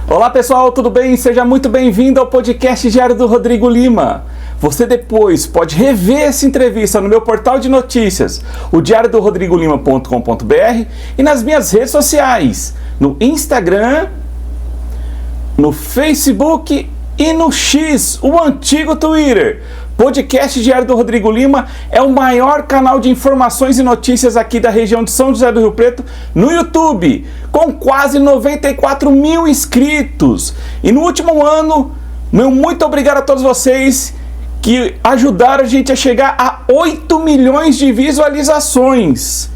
Olá pessoal, tudo bem? Seja muito bem-vindo ao podcast Diário do Rodrigo Lima. Você depois pode rever essa entrevista no meu portal de notícias, o diariodorodrigolima.com.br, e nas minhas redes sociais, no Instagram, no Facebook e no X, o antigo Twitter. Podcast Diário do Rodrigo Lima é o maior canal de informações e notícias aqui da região de São José do Rio Preto no YouTube, com quase 94 mil inscritos. E no último ano, meu muito obrigado a todos vocês que ajudaram a gente a chegar a 8 milhões de visualizações.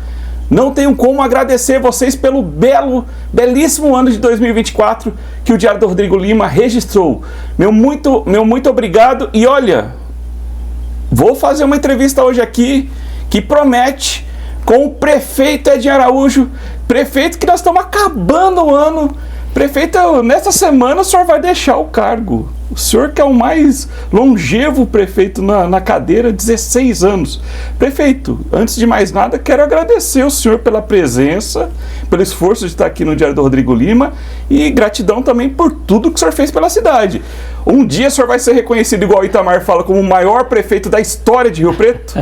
Não tenho como agradecer vocês pelo belíssimo ano de 2024 que o Diário do Rodrigo Lima registrou. Meu muito obrigado. E olha, vou fazer uma entrevista hoje aqui que promete com o prefeito Edinho Araújo, prefeito que nós estamos acabando o ano. Prefeito, nesta semana o senhor vai deixar o cargo. O senhor que é o mais longevo prefeito na cadeira, 16 anos. Prefeito, antes de mais nada, quero agradecer o senhor pela presença, pelo esforço de estar aqui no Diário do Rodrigo Lima e gratidão também por tudo que o senhor fez pela cidade. Um dia o senhor vai ser reconhecido, igual o Itamar fala, como o maior prefeito da história de Rio Preto?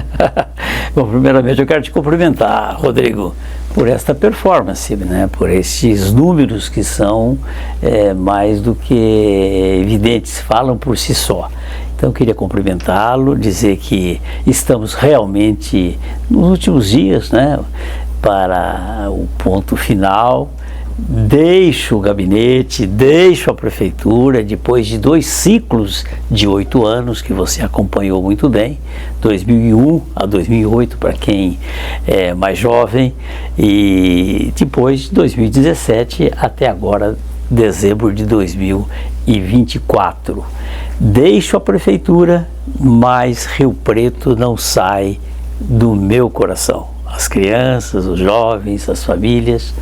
Bom, primeiramente eu quero te cumprimentar, Rodrigo, por esta performance, né? Por esses números que são mais do que evidentes, falam por si só. Então eu queria cumprimentá-lo, dizer que estamos realmente nos últimos dias, né, para o ponto final. Deixo o gabinete, deixo a prefeitura, depois de 2 ciclos de 8 anos, que você acompanhou muito bem, 2001 a 2008, para quem é mais jovem, e depois de 2017 até agora, dezembro de 2024. Deixo a prefeitura, mas Rio Preto não sai do meu coração. As crianças, os jovens, as famílias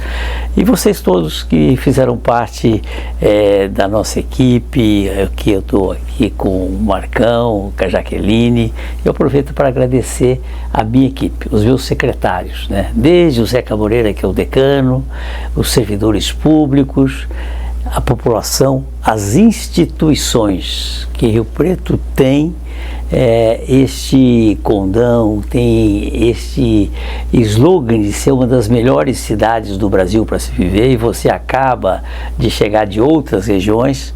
e vocês todos que fizeram parte da nossa equipe, que eu estou aqui com o Marcão, com a Jaqueline. Eu aproveito para agradecer a minha equipe, os meus secretários, né? Desde o Zeca Moreira, que é o decano, os servidores públicos, a população, as instituições que Rio Preto tem, este condão, tem este slogan de ser uma das melhores cidades do Brasil para se viver, e você acaba de chegar de outras regiões.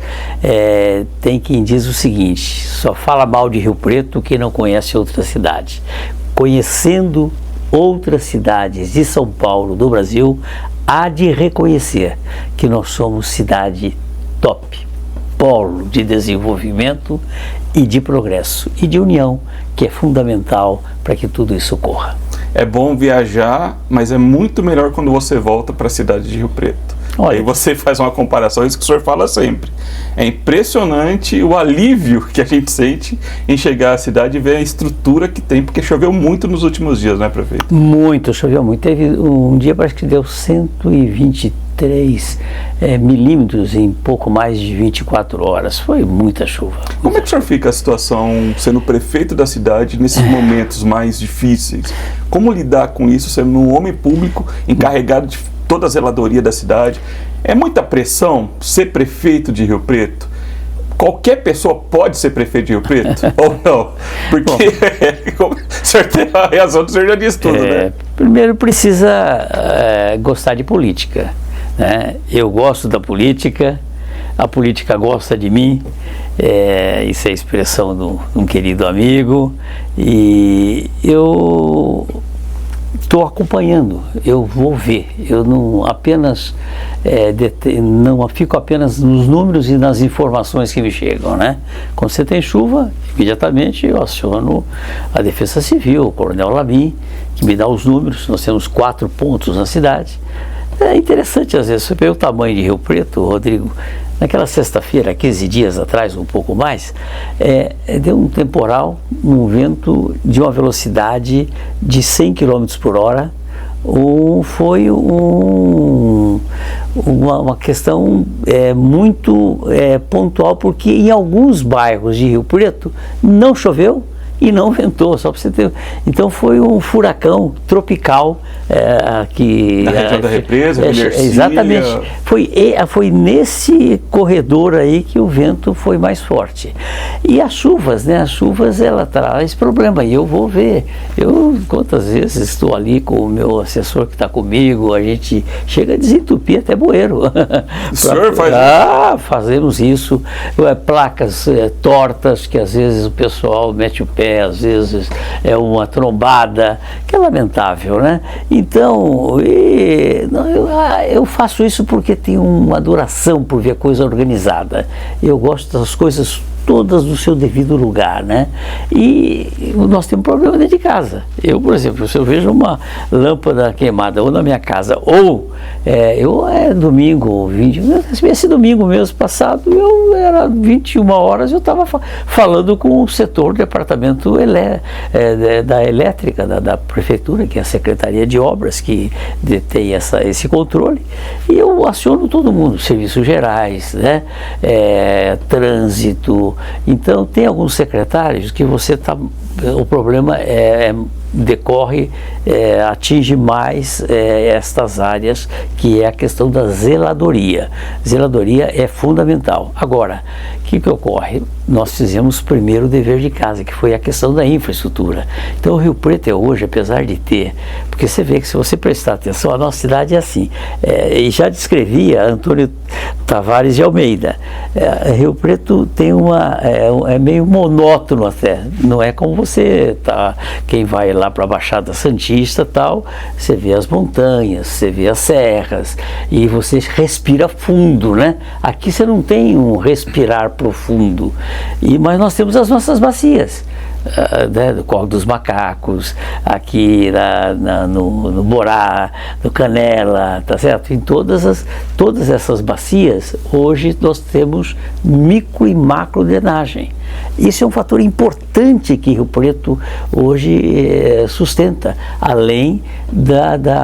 Tem quem diz o seguinte: só fala mal de Rio Preto quem não conhece outra cidade. Conhecendo outras cidades de São Paulo, do Brasil, há de reconhecer que nós somos cidade top, polo de desenvolvimento e de progresso e de união, que é fundamental para que tudo isso ocorra. É bom viajar, mas é muito melhor quando você volta para a cidade de Rio Preto. Olha, aí você faz uma comparação, isso que o senhor fala sempre. É impressionante o alívio que a gente sente em chegar à cidade e ver a estrutura que tem, porque choveu muito nos últimos dias, né, prefeito? Muito, choveu muito. Teve um dia, parece que deu 123 milímetros em pouco mais de 24 horas. Foi muita chuva. Como é que o senhor fica a situação sendo prefeito da cidade nesses momentos mais difíceis? Como lidar com isso, sendo um homem público encarregado de toda a zeladoria da cidade? É muita pressão ser prefeito de Rio Preto? Qualquer pessoa pode ser prefeito de Rio Preto? Ou não? Porque o senhor tem a razão do senhor já disse tudo, né? Primeiro precisa gostar de política, né? Eu gosto da política, a política gosta de mim, isso é a expressão de um querido amigo, e eu estou acompanhando, eu vou ver, eu não apenas não fico apenas nos números e nas informações que me chegam, né? Quando você tem chuva, imediatamente eu aciono a Defesa Civil, o Coronel Labim, que me dá os números. Nós temos 4 pontos na cidade. É interessante, às vezes, você vê o tamanho de Rio Preto, Rodrigo. Naquela sexta-feira, 15 dias atrás, um pouco mais, deu um temporal, um vento de uma velocidade de 100 km por hora, foi uma questão muito pontual, porque em alguns bairros de Rio Preto não choveu e não ventou, só para você ter. Então foi um furacão tropical que na região da represa, exatamente. Foi nesse corredor aí que o vento foi mais forte. E as chuvas, né? As chuvas, ela traz problema. E eu vou ver. Eu quantas vezes estou ali com o meu assessor que está comigo, a gente chega a desentupir até bueiro. O senhor faz isso? Fazemos isso. Placas tortas que às vezes o pessoal mete o pé, às vezes é uma trombada, que é lamentável, né? Então, eu faço isso porque tenho uma adoração por ver a coisa organizada. Eu gosto das coisas todas no seu devido lugar, né? E nós temos um problema dentro de casa. Eu, por exemplo, se eu vejo uma lâmpada queimada ou na minha casa, ou domingo, esse domingo mesmo passado, era 21 horas, eu estava falando com o setor do departamento da elétrica, da prefeitura, que é a Secretaria de Obras, que detém esse controle, e eu aciono todo mundo, serviços gerais, né? Trânsito. Então, tem alguns secretários que o problema atinge mais estas áreas, que é a questão da zeladoria. Zeladoria é fundamental. Agora, o que ocorre? Nós fizemos primeiro o dever de casa, que foi a questão da infraestrutura. Então, o Rio Preto hoje, apesar de ter, porque você vê que se você prestar atenção, a nossa cidade é assim, e já descrevia Antônio Tavares de Almeida, Rio Preto tem é meio monótono até, não é como quem vai lá para a Baixada Santista tal, você vê as montanhas, você vê as serras, e você respira fundo, né? Aqui você não tem um respirar profundo, mas nós temos as nossas bacias, do Córrego dos Macacos, aqui no Borá, no Canela, tá certo? Em todas essas bacias, hoje nós temos micro e macro drenagem. Isso é um fator importante que Rio Preto hoje sustenta, além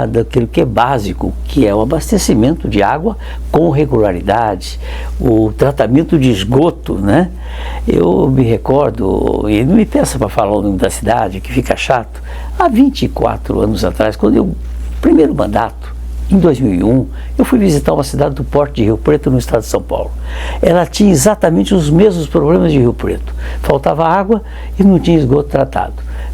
daquilo que é básico, que é o abastecimento de água com regularidade, o tratamento de esgoto, né? Eu me recordo, e não me peça para falar o nome da cidade, que fica chato, há 24 anos atrás, quando primeiro mandato, em 2001, eu fui visitar uma cidade do Porto de Rio Preto, no estado de São Paulo. Ela tinha exatamente os mesmos problemas de Rio Preto. Faltava água e não tinha esgoto tratado.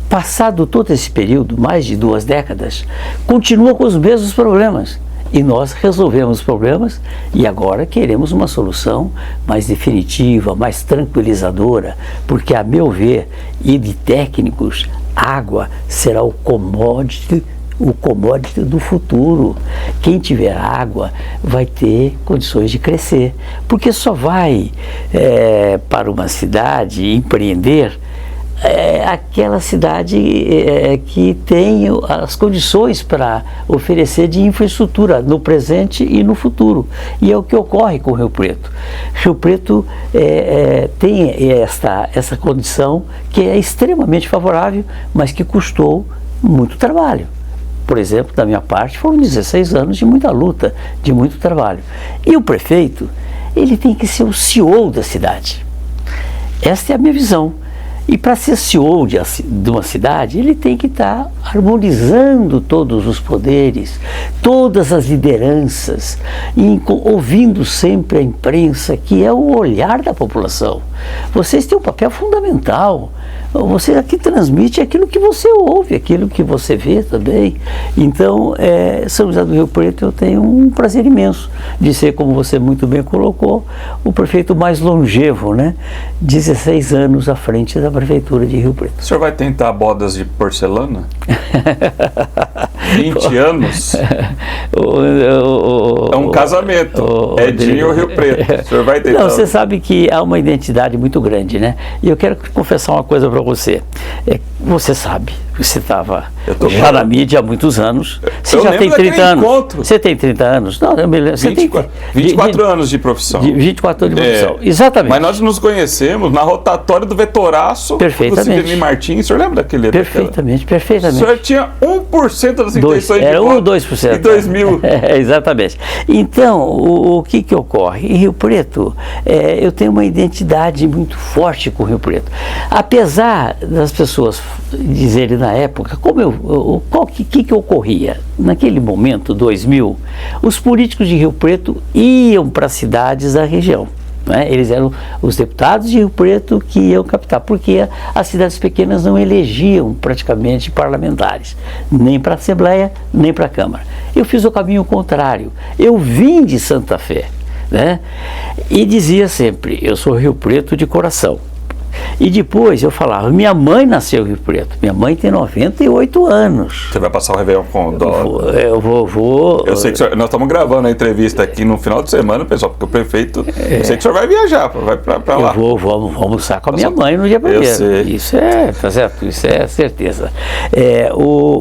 Passado todo esse período, mais de 2 décadas, continua com os mesmos problemas. E nós resolvemos os problemas e agora queremos uma solução mais definitiva, mais tranquilizadora, porque, a meu ver, e de técnicos, água será o commodity do futuro. Quem tiver água vai ter condições de crescer, porque só vai para uma cidade empreender aquela cidade que tem as condições para oferecer de infraestrutura no presente e no futuro. E é o que ocorre com o Rio Preto. Rio Preto tem essa condição que é extremamente favorável, mas que custou muito trabalho. Por exemplo, da minha parte, foram 16 anos de muita luta, de muito trabalho. E o prefeito, ele tem que ser o CEO da cidade. Esta é a minha visão. E para ser CEO de uma cidade, ele tem que estar harmonizando todos os poderes, todas as lideranças, e ouvindo sempre a imprensa, que é o olhar da população. Vocês têm um papel fundamental. Você aqui transmite aquilo que você ouve, aquilo que você vê também. Então, São José do Rio Preto, eu tenho um prazer imenso de ser, como você muito bem colocou, o prefeito mais longevo, né? 16 anos à frente da prefeitura de Rio Preto. O senhor vai tentar bodas de porcelana? 20 anos? É um casamento. Edinho Rio Preto. O senhor vai tentar? Não, você sabe que há uma identidade muito grande, né? E eu quero confessar uma coisa para você. Você sabe, você estava tô já falando. na mídia há muitos anos. Você Eu já lembro tem 30 daquele anos. encontro. Você tem 30 anos? Não, eu me lembro. Você 24 anos de profissão. 24 anos de profissão, É. exatamente. Mas nós nos conhecemos na rotatória do Vetoraço com o Perfeitamente. Sidney Martins. O senhor lembra daquele? Perfeitamente, O perfeitamente. senhor tinha 1% das intenções Era de 1 ou voto 2%. em 2000. Exatamente. Então, o que ocorre? Em Rio Preto, eu tenho uma identidade muito forte com Rio Preto. Apesar das pessoas dizerem na época, o que ocorria? Naquele momento, 2000, os políticos de Rio Preto iam para as cidades da região. Eles eram os deputados de Rio Preto que iam captar, porque as cidades pequenas não elegiam praticamente parlamentares, nem para a Assembleia, nem para a Câmara. Eu fiz o caminho contrário. Eu vim de Santa Fé, né? E dizia sempre, eu sou Rio Preto de coração. E depois eu falava, minha mãe nasceu em Rio Preto, minha mãe tem 98 anos. Você vai passar o Réveillon com dó? Eu vou. Eu sei que nós estamos gravando a entrevista aqui no final de semana, pessoal, porque o prefeito. Eu sei que o senhor vai viajar, vai para lá. Vou almoçar com a minha mãe no dia primeiro. Isso tá certo, isso é certeza.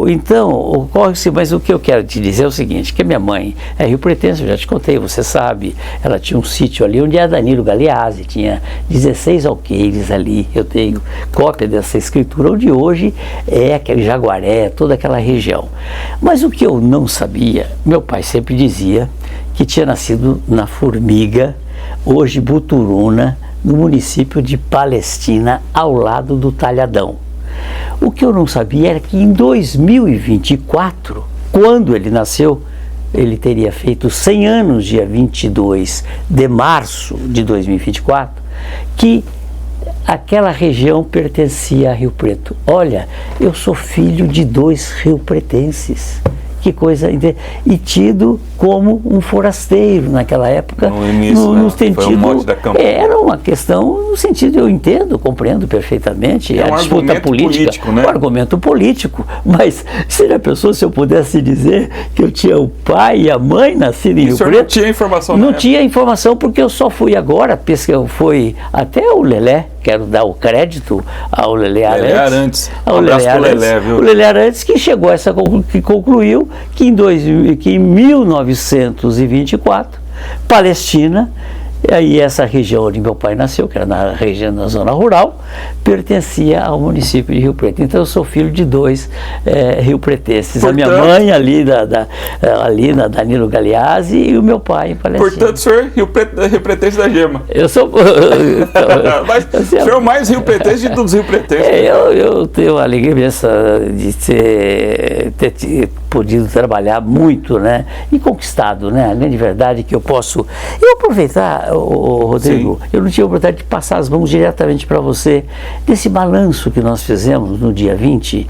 Então, ocorre-se, mas o que eu quero te dizer é o seguinte: que a minha mãe é rio-pretense, eu já te contei, você sabe, ela tinha um sítio ali onde é Danilo Galeazzi, tinha 16 alqueires ali. Eu tenho cópia dessa escritura, onde hoje é aquele Jaguaré, toda aquela região. Mas o que eu não sabia, meu pai sempre dizia que tinha nascido na Formiga, hoje Buturuna, no município de Palestina, ao lado do Talhadão. O que eu não sabia era que em 2024, quando ele nasceu, ele teria feito 100 anos, dia 22 de março de 2024, que aquela região pertencia a Rio Preto. Olha, eu sou filho de 2 rio-pretenses. Que coisa, e tido como um forasteiro naquela época. No início, no sentido, foi um mote da campanha. Era uma questão, no sentido, eu entendo, compreendo perfeitamente, a disputa política, né? Um argumento político, mas seria a pessoa, se eu pudesse dizer que eu tinha o pai e a mãe nascidos em Rio Preto. Não tinha informação. Não tinha informação, porque eu só fui agora, eu fui até o Lelé, quero dar o crédito ao Lelé Arantes. Um abraço pro Lelé, viu? O Lelé Arantes que chegou a que concluiu que em 1924, Palestina, e essa região onde meu pai nasceu, que era na região da zona rural, pertencia ao município de Rio Preto. Então eu sou filho de 2 rio-pretenses. A minha mãe ali na Danilo Galeazzi e o meu pai em Palestina. Portanto, o senhor é rio-pretense da gema. Eu sou... Mas o senhor é o mais rio-pretense dos rio-pretenses. Eu tenho a alegria de ter podido trabalhar muito, né? E conquistado, né? A grande verdade que eu posso... Eu aproveitar, Rodrigo, eu não tive a oportunidade de passar as mãos diretamente para você desse balanço que nós fizemos no dia 20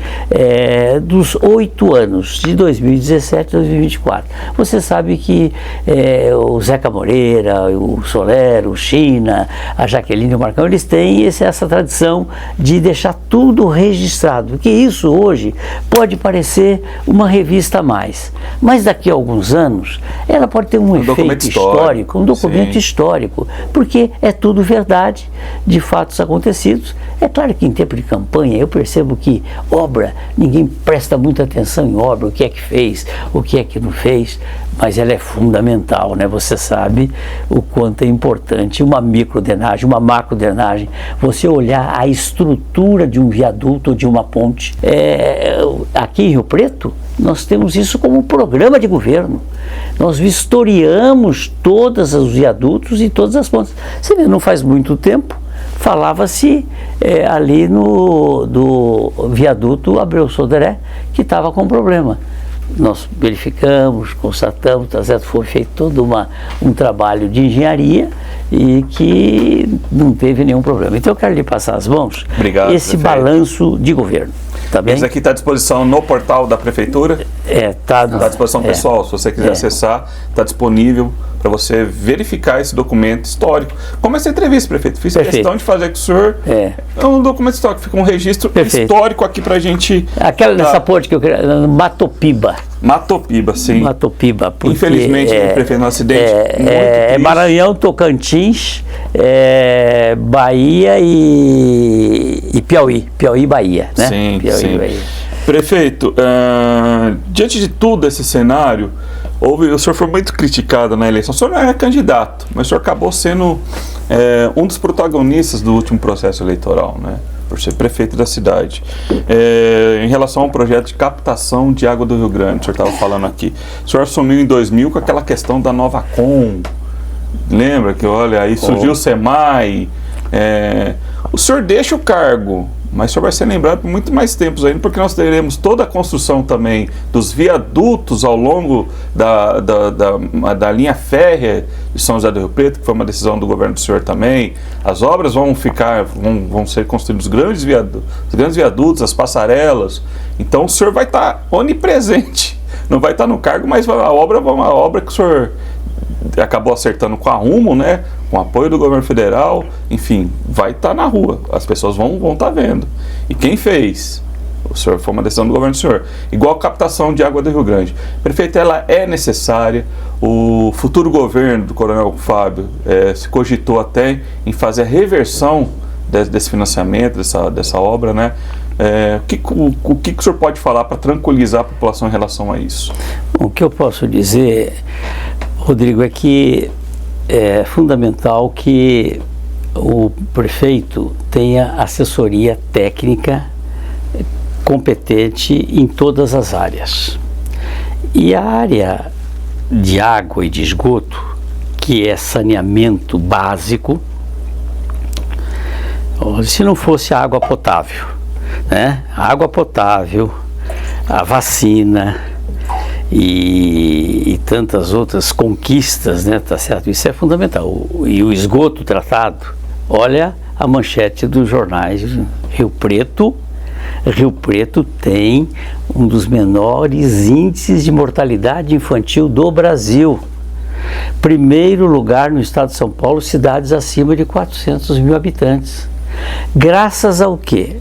dos 8 anos, de 2017 a 2024. Você sabe que o Zeca Moreira, o Solero, o China, a Jaqueline e o Marcão, eles têm essa tradição de deixar tudo registrado, porque isso hoje pode parecer uma revista a mais, mas daqui a alguns anos ela pode ter um efeito histórico, um documento histórico, porque é tudo verdade de fatos acontecidos. É claro que em tempo de campanha eu percebo que obra, ninguém presta muita atenção em obra, o que é que fez, o que é que não fez, mas ela é fundamental, né? Você sabe o quanto é importante uma microdrenagem, uma macrodrenagem, você olhar a estrutura de um viaduto ou de uma ponte. Aqui em Rio Preto, nós temos isso como um programa de governo. Nós vistoriamos todos os viadutos e todas as pontes. Você vê, não faz muito tempo, falava-se ali do viaduto Abreu Sodré, que estava com problema. Nós verificamos, constatamos, foi feito todo um trabalho de engenharia e que não teve nenhum problema. Então eu quero lhe passar as mãos. Obrigado, esse prefeito. Balanço de governo. Tá bem? Esse aqui está à disposição no portal da Prefeitura. Está à disposição pessoal, se você quiser acessar, está disponível para você verificar esse documento histórico. Como essa entrevista, prefeito, fiz questão de fazer com o senhor. É um documento histórico, fica um registro histórico aqui para a gente. Nessa ponte que eu queria, Matopiba. Matopiba, sim. Matopiba. Porque infelizmente, prefeito, no acidente. Maranhão, Tocantins, Bahia e Piauí. Piauí e Bahia, né? Sim, Piauí sim. E Bahia. Prefeito, diante de todo esse cenário, o senhor foi muito criticado na eleição. O senhor não era candidato, mas o senhor acabou sendo um dos protagonistas do último processo eleitoral, né? Por ser prefeito da cidade. Em relação ao projeto de captação de água do Rio Grande, o senhor estava falando aqui. O senhor assumiu em 2000 com aquela questão da Novacom. Lembra que, olha, aí surgiu o SEMAI. O senhor deixa o cargo, mas o senhor vai ser lembrado por muito mais tempos ainda, porque nós teremos toda a construção também dos viadutos ao longo da linha férrea de São José do Rio Preto, que foi uma decisão do governo do senhor também. As obras vão ser construídas, os grandes viadutos, as passarelas. Então o senhor vai estar onipresente, não vai estar no cargo, mas a obra é uma obra que o senhor acabou acertando com a Rumo, né? Com apoio do governo federal, enfim, vai estar na rua, as pessoas vão estar vendo. E quem fez? O senhor, foi uma decisão do governo do senhor. Igual a captação de água do Rio Grande. Prefeito, ela é necessária. O futuro governo do Coronel Fábio se cogitou até em fazer a reversão desse financiamento, dessa obra, né? O que o senhor pode falar para tranquilizar a população em relação a isso? O que eu posso dizer, Rodrigo, é que é fundamental que o prefeito tenha assessoria técnica competente em todas as áreas. E a área de água e de esgoto, que é saneamento básico, se não fosse a água potável, né? A água potável, a vacina e tantas outras conquistas, né? Tá certo? Isso é fundamental. E o esgoto tratado, olha a manchete dos jornais. Rio Preto tem um dos menores índices de mortalidade infantil do Brasil. Primeiro lugar no estado de São Paulo, cidades acima de 400 mil habitantes. Graças ao quê?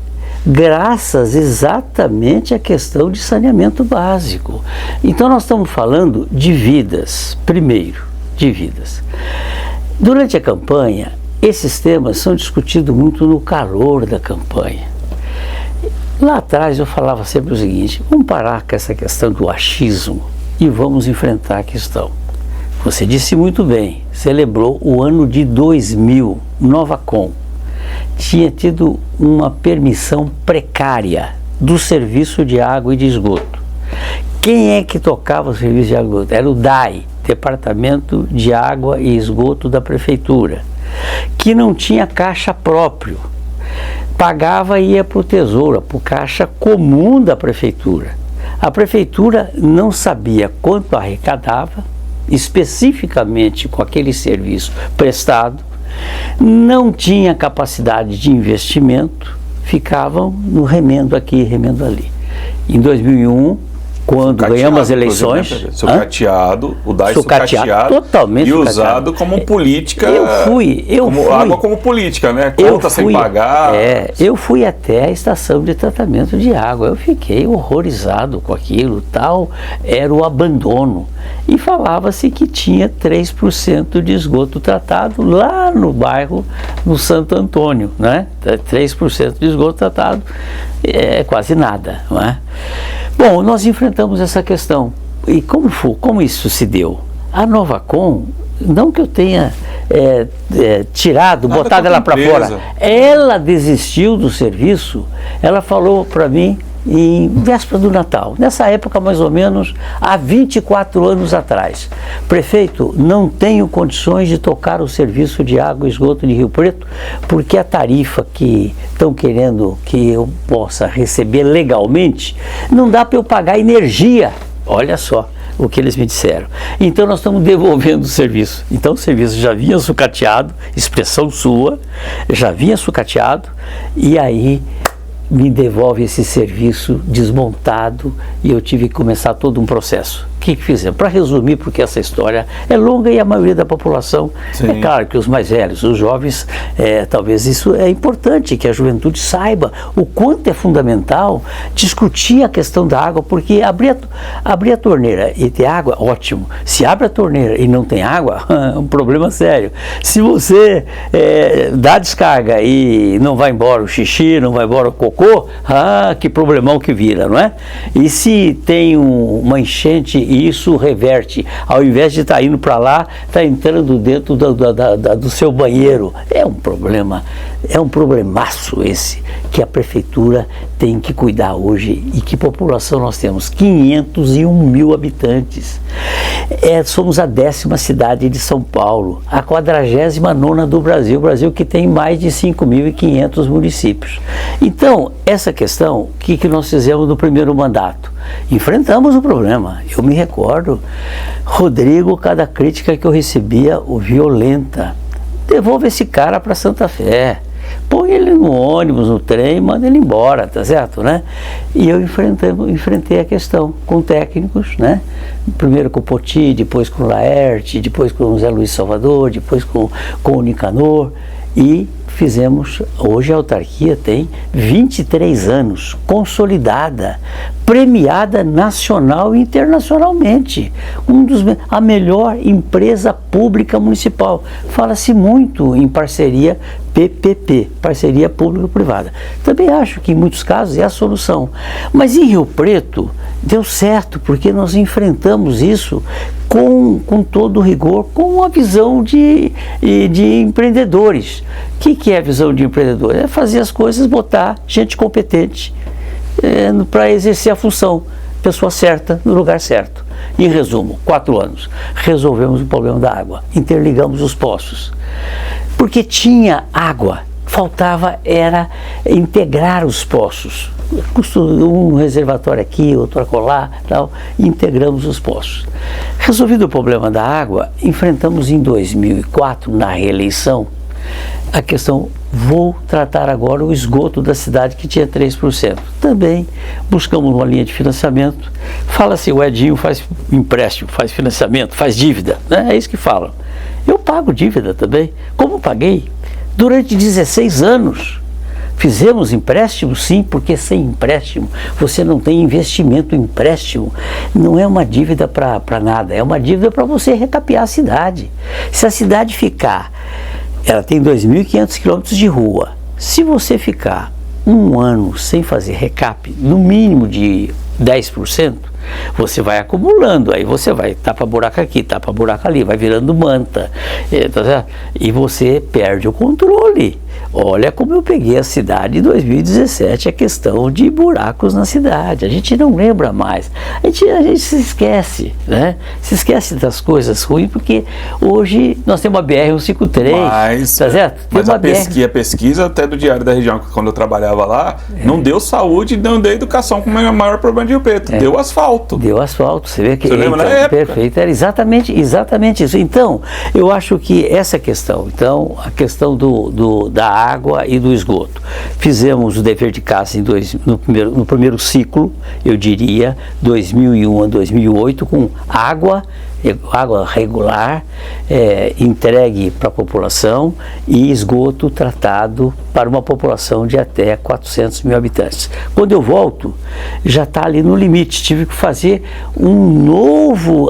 Graças exatamente à questão de saneamento básico. Então nós estamos falando de vidas, primeiro, de vidas. Durante a campanha, esses temas são discutidos muito no calor da campanha. Lá atrás eu falava sempre o seguinte: vamos parar com essa questão do achismo e vamos enfrentar a questão. Você disse muito bem, celebrou o ano de 2000, Novacom. Tinha tido uma permissão precária do serviço de água e de esgoto. Quem é que tocava o serviço de água e esgoto? Era o DAE, Departamento de Água e Esgoto da Prefeitura, que não tinha caixa próprio. Pagava e ia para o Tesouro, para o caixa comum da Prefeitura. A Prefeitura não sabia quanto arrecadava, especificamente com aquele serviço prestado, não tinha capacidade de investimento, ficavam no remendo aqui, remendo ali. Em 2001, quando ganhamos as eleições... Sucateado, o DAE sucateado, totalmente e usado como política... Água como política, né? Conta sem pagar... eu fui até a estação de tratamento de água, eu fiquei horrorizado com aquilo, tal, era o abandono. E falava-se que tinha 3% de esgoto tratado lá no bairro, no Santo Antônio, né? 3% de esgoto tratado é quase nada, não é? Bom, nós enfrentamos essa questão. E como isso se deu? A Novacom, não que eu tenha tirado, nada, botado ela para fora, ela desistiu do serviço, ela falou para mim em véspera do Natal, nessa época mais ou menos, há 24 anos atrás: prefeito, não tenho condições de tocar o serviço de água e esgoto de Rio Preto, porque a tarifa que estão querendo que eu possa receber legalmente, não dá para eu pagar energia. Olha só o que eles me disseram. Então nós estamos devolvendo o serviço. Então o serviço já vinha sucateado, expressão sua, já vinha sucateado, e aí me devolve esse serviço desmontado e eu tive que começar todo um processo, que fizemos? Para resumir, porque essa história é longa e a maioria da população, Sim. é claro que os mais velhos, os jovens, talvez isso é importante, que a juventude saiba o quanto é fundamental discutir a questão da água, porque abrir a torneira e ter água, ótimo. Se abre a torneira e não tem água, é um problema sério. Se você dá descarga e não vai embora o xixi, não vai embora o cocô, que problemão que vira, não é? E se tem uma enchente e isso reverte, ao invés de estar indo para lá, está entrando dentro do seu banheiro. É um problema, é um problemaço esse, que a prefeitura tem que cuidar hoje. E que população nós temos? 501 mil habitantes. Somos a 10ª cidade de São Paulo, a 49ª do Brasil, que tem mais de 5.500 municípios. Então, essa questão, o que nós fizemos no primeiro mandato? Enfrentamos o problema. Eu me recordo, Rodrigo, cada crítica que eu recebia, o violenta. Devolva esse cara para Santa Fé. Põe ele no ônibus, no trem, manda ele embora, tá certo, né? E eu enfrentei a questão com técnicos, né? Primeiro com o Poti, depois com o Laerte, depois com o Zé Luiz Salvador, depois com o Nicanor, e fizemos. Hoje a autarquia tem 23 anos, consolidada, premiada nacional e internacionalmente, a melhor empresa pública municipal. Fala-se muito em parceria PPP, parceria público-privada. Também acho que em muitos casos é a solução. Mas em Rio Preto deu certo, porque nós enfrentamos isso com todo o rigor, com a visão de empreendedores. O que é a visão de empreendedor? É fazer as coisas, botar gente competente para exercer a função, pessoa certa, no lugar certo. Em resumo, 4 anos, resolvemos o problema da água, interligamos os poços, porque tinha água, faltava era integrar os poços, um reservatório aqui, outro acolá, tal, e integramos os poços. Resolvido o problema da água, enfrentamos em 2004, na reeleição, a questão, vou tratar agora o esgoto da cidade, que tinha 3%. Também buscamos uma linha de financiamento. Fala-se, o Edinho faz empréstimo, faz financiamento, faz dívida, né? É isso que falam. Eu pago dívida também, como paguei durante 16 anos. Fizemos empréstimo, sim, porque sem empréstimo você não tem investimento. Empréstimo não é uma dívida para nada, é uma dívida para você recapear a cidade. Se a cidade ficar, ela tem 2.500 quilômetros de rua, se você ficar um ano sem fazer recap, no mínimo de 10%, você vai acumulando, aí você vai tapa buraco aqui, tapa buraco ali, vai virando manta, e você perde o controle. Olha como eu peguei a cidade em 2017, a questão de buracos na cidade. A gente não lembra mais, a gente se esquece, né? Se esquece das coisas ruins, porque hoje nós temos uma BR-153, tá certo? Mas a pesquisa até do Diário da Região, quando eu trabalhava lá, não deu saúde, não deu educação como é o maior problema de Rio Preto, deu asfalto. Deu asfalto, você vê que... Você lembra na época? Perfeito, era exatamente isso. Então, eu acho que essa questão, a questão da água e do esgoto. Fizemos o dever de casa no primeiro ciclo, eu diria, 2001 a 2008, com água regular, entregue para a população, e esgoto tratado para uma população de até 400 mil habitantes. Quando eu volto, já está ali no limite, tive que fazer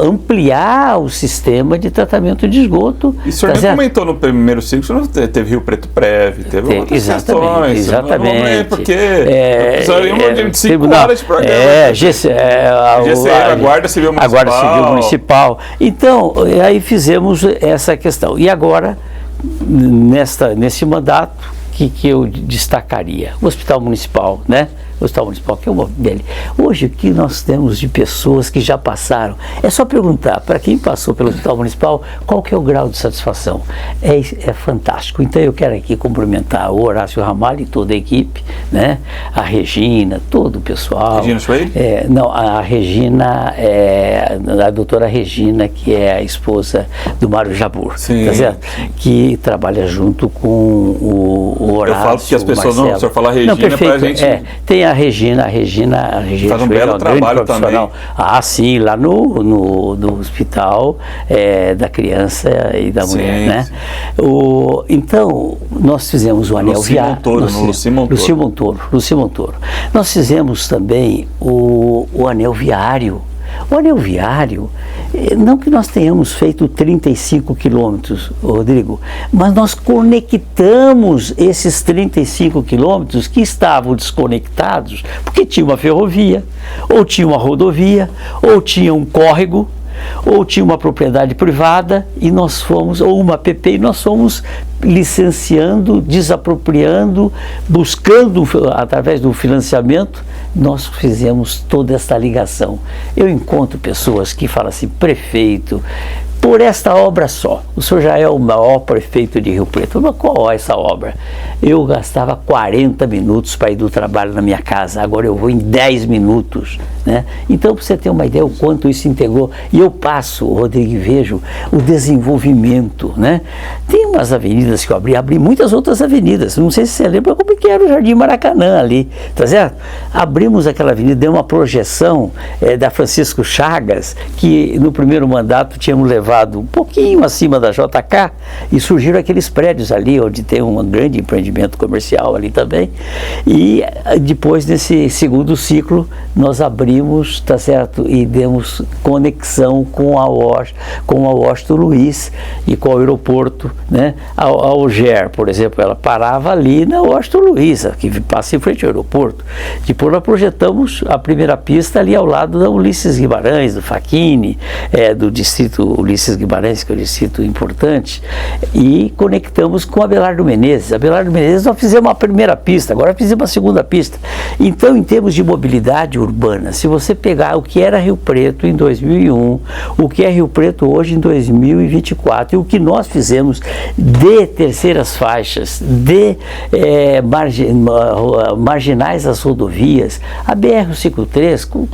ampliar o sistema de tratamento de esgoto. E o senhor nem comentou no primeiro ciclo, não teve Rio Preto Prévio, teve outras questões. Exatamente. Não é porque precisaria de 5 horas de programa. A Guarda Civil Municipal. Então, aí fizemos essa questão. E agora, nesse mandato, que eu destacaria? O Hospital Municipal, né? O Hospital Municipal, que é uma dele. Hoje, o que nós temos de pessoas que já passaram, é só perguntar para quem passou pelo Hospital Municipal qual que é o grau de satisfação. É fantástico. Então, eu quero aqui cumprimentar o Horácio Ramalho e toda a equipe, né? A Regina, todo o pessoal. Regina Schweig? Não, a Regina, a doutora Regina, que é a esposa do Mário Jabur, sim, tá certo? Que trabalha junto com o Horácio. Eu falo que as pessoas não, o senhor fala Regina, para a gente... Tem a Regina faz um belo trabalho também. Ah, sim, lá no hospital da criança e da mulher, né? Então, nós fizemos o anel viário. Lúcio Montoro. Nós fizemos também o anel viário. O anel viário, não que nós tenhamos feito 35 quilômetros, Rodrigo, mas nós conectamos esses 35 quilômetros que estavam desconectados, porque tinha uma ferrovia, ou tinha uma rodovia, ou tinha um córrego, ou tinha uma propriedade privada, e nós fomos, ou uma PP, e nós fomos licenciando, desapropriando, buscando através do financiamento. Nós fizemos toda esta ligação. Eu encontro pessoas que falam assim: prefeito, por esta obra só, o senhor já é o maior prefeito de Rio Preto. Mas qual é essa obra? Eu gastava 40 minutos para ir do trabalho na minha casa, agora eu vou em 10 minutos, né? Então, para você ter uma ideia o quanto isso integrou, e eu passo, Rodrigo, e vejo o desenvolvimento, né? Tem umas avenidas que eu abri muitas outras avenidas, não sei se você lembra como que era o Jardim Maracanã ali, tá certo? Abrimos aquela avenida, deu uma projeção da Francisco Chagas, que no primeiro mandato tínhamos levado um pouquinho acima da JK, e surgiram aqueles prédios ali, onde tem um grande empreendimento comercial ali também, e depois nesse segundo ciclo nós abrimos, tá certo, e demos conexão com a Washington Luiz e com o aeroporto, né? A Alger, por exemplo, ela parava ali na Washington Luiz, que passa em frente ao aeroporto. Depois nós projetamos a primeira pista ali ao lado da Ulisses Guimarães, do Facchini, do distrito Ulisses Guimarães, que é um distrito importante, e conectamos com Abelardo Menezes. Abelardo Menezes nós fizemos a primeira pista, agora fizemos a segunda pista. Então, em termos de mobilidade urbana, se você pegar o que era Rio Preto em 2001, o que é Rio Preto hoje em 2024, e o que nós fizemos de terceiras faixas, de marginais às rodovias, a BR-153,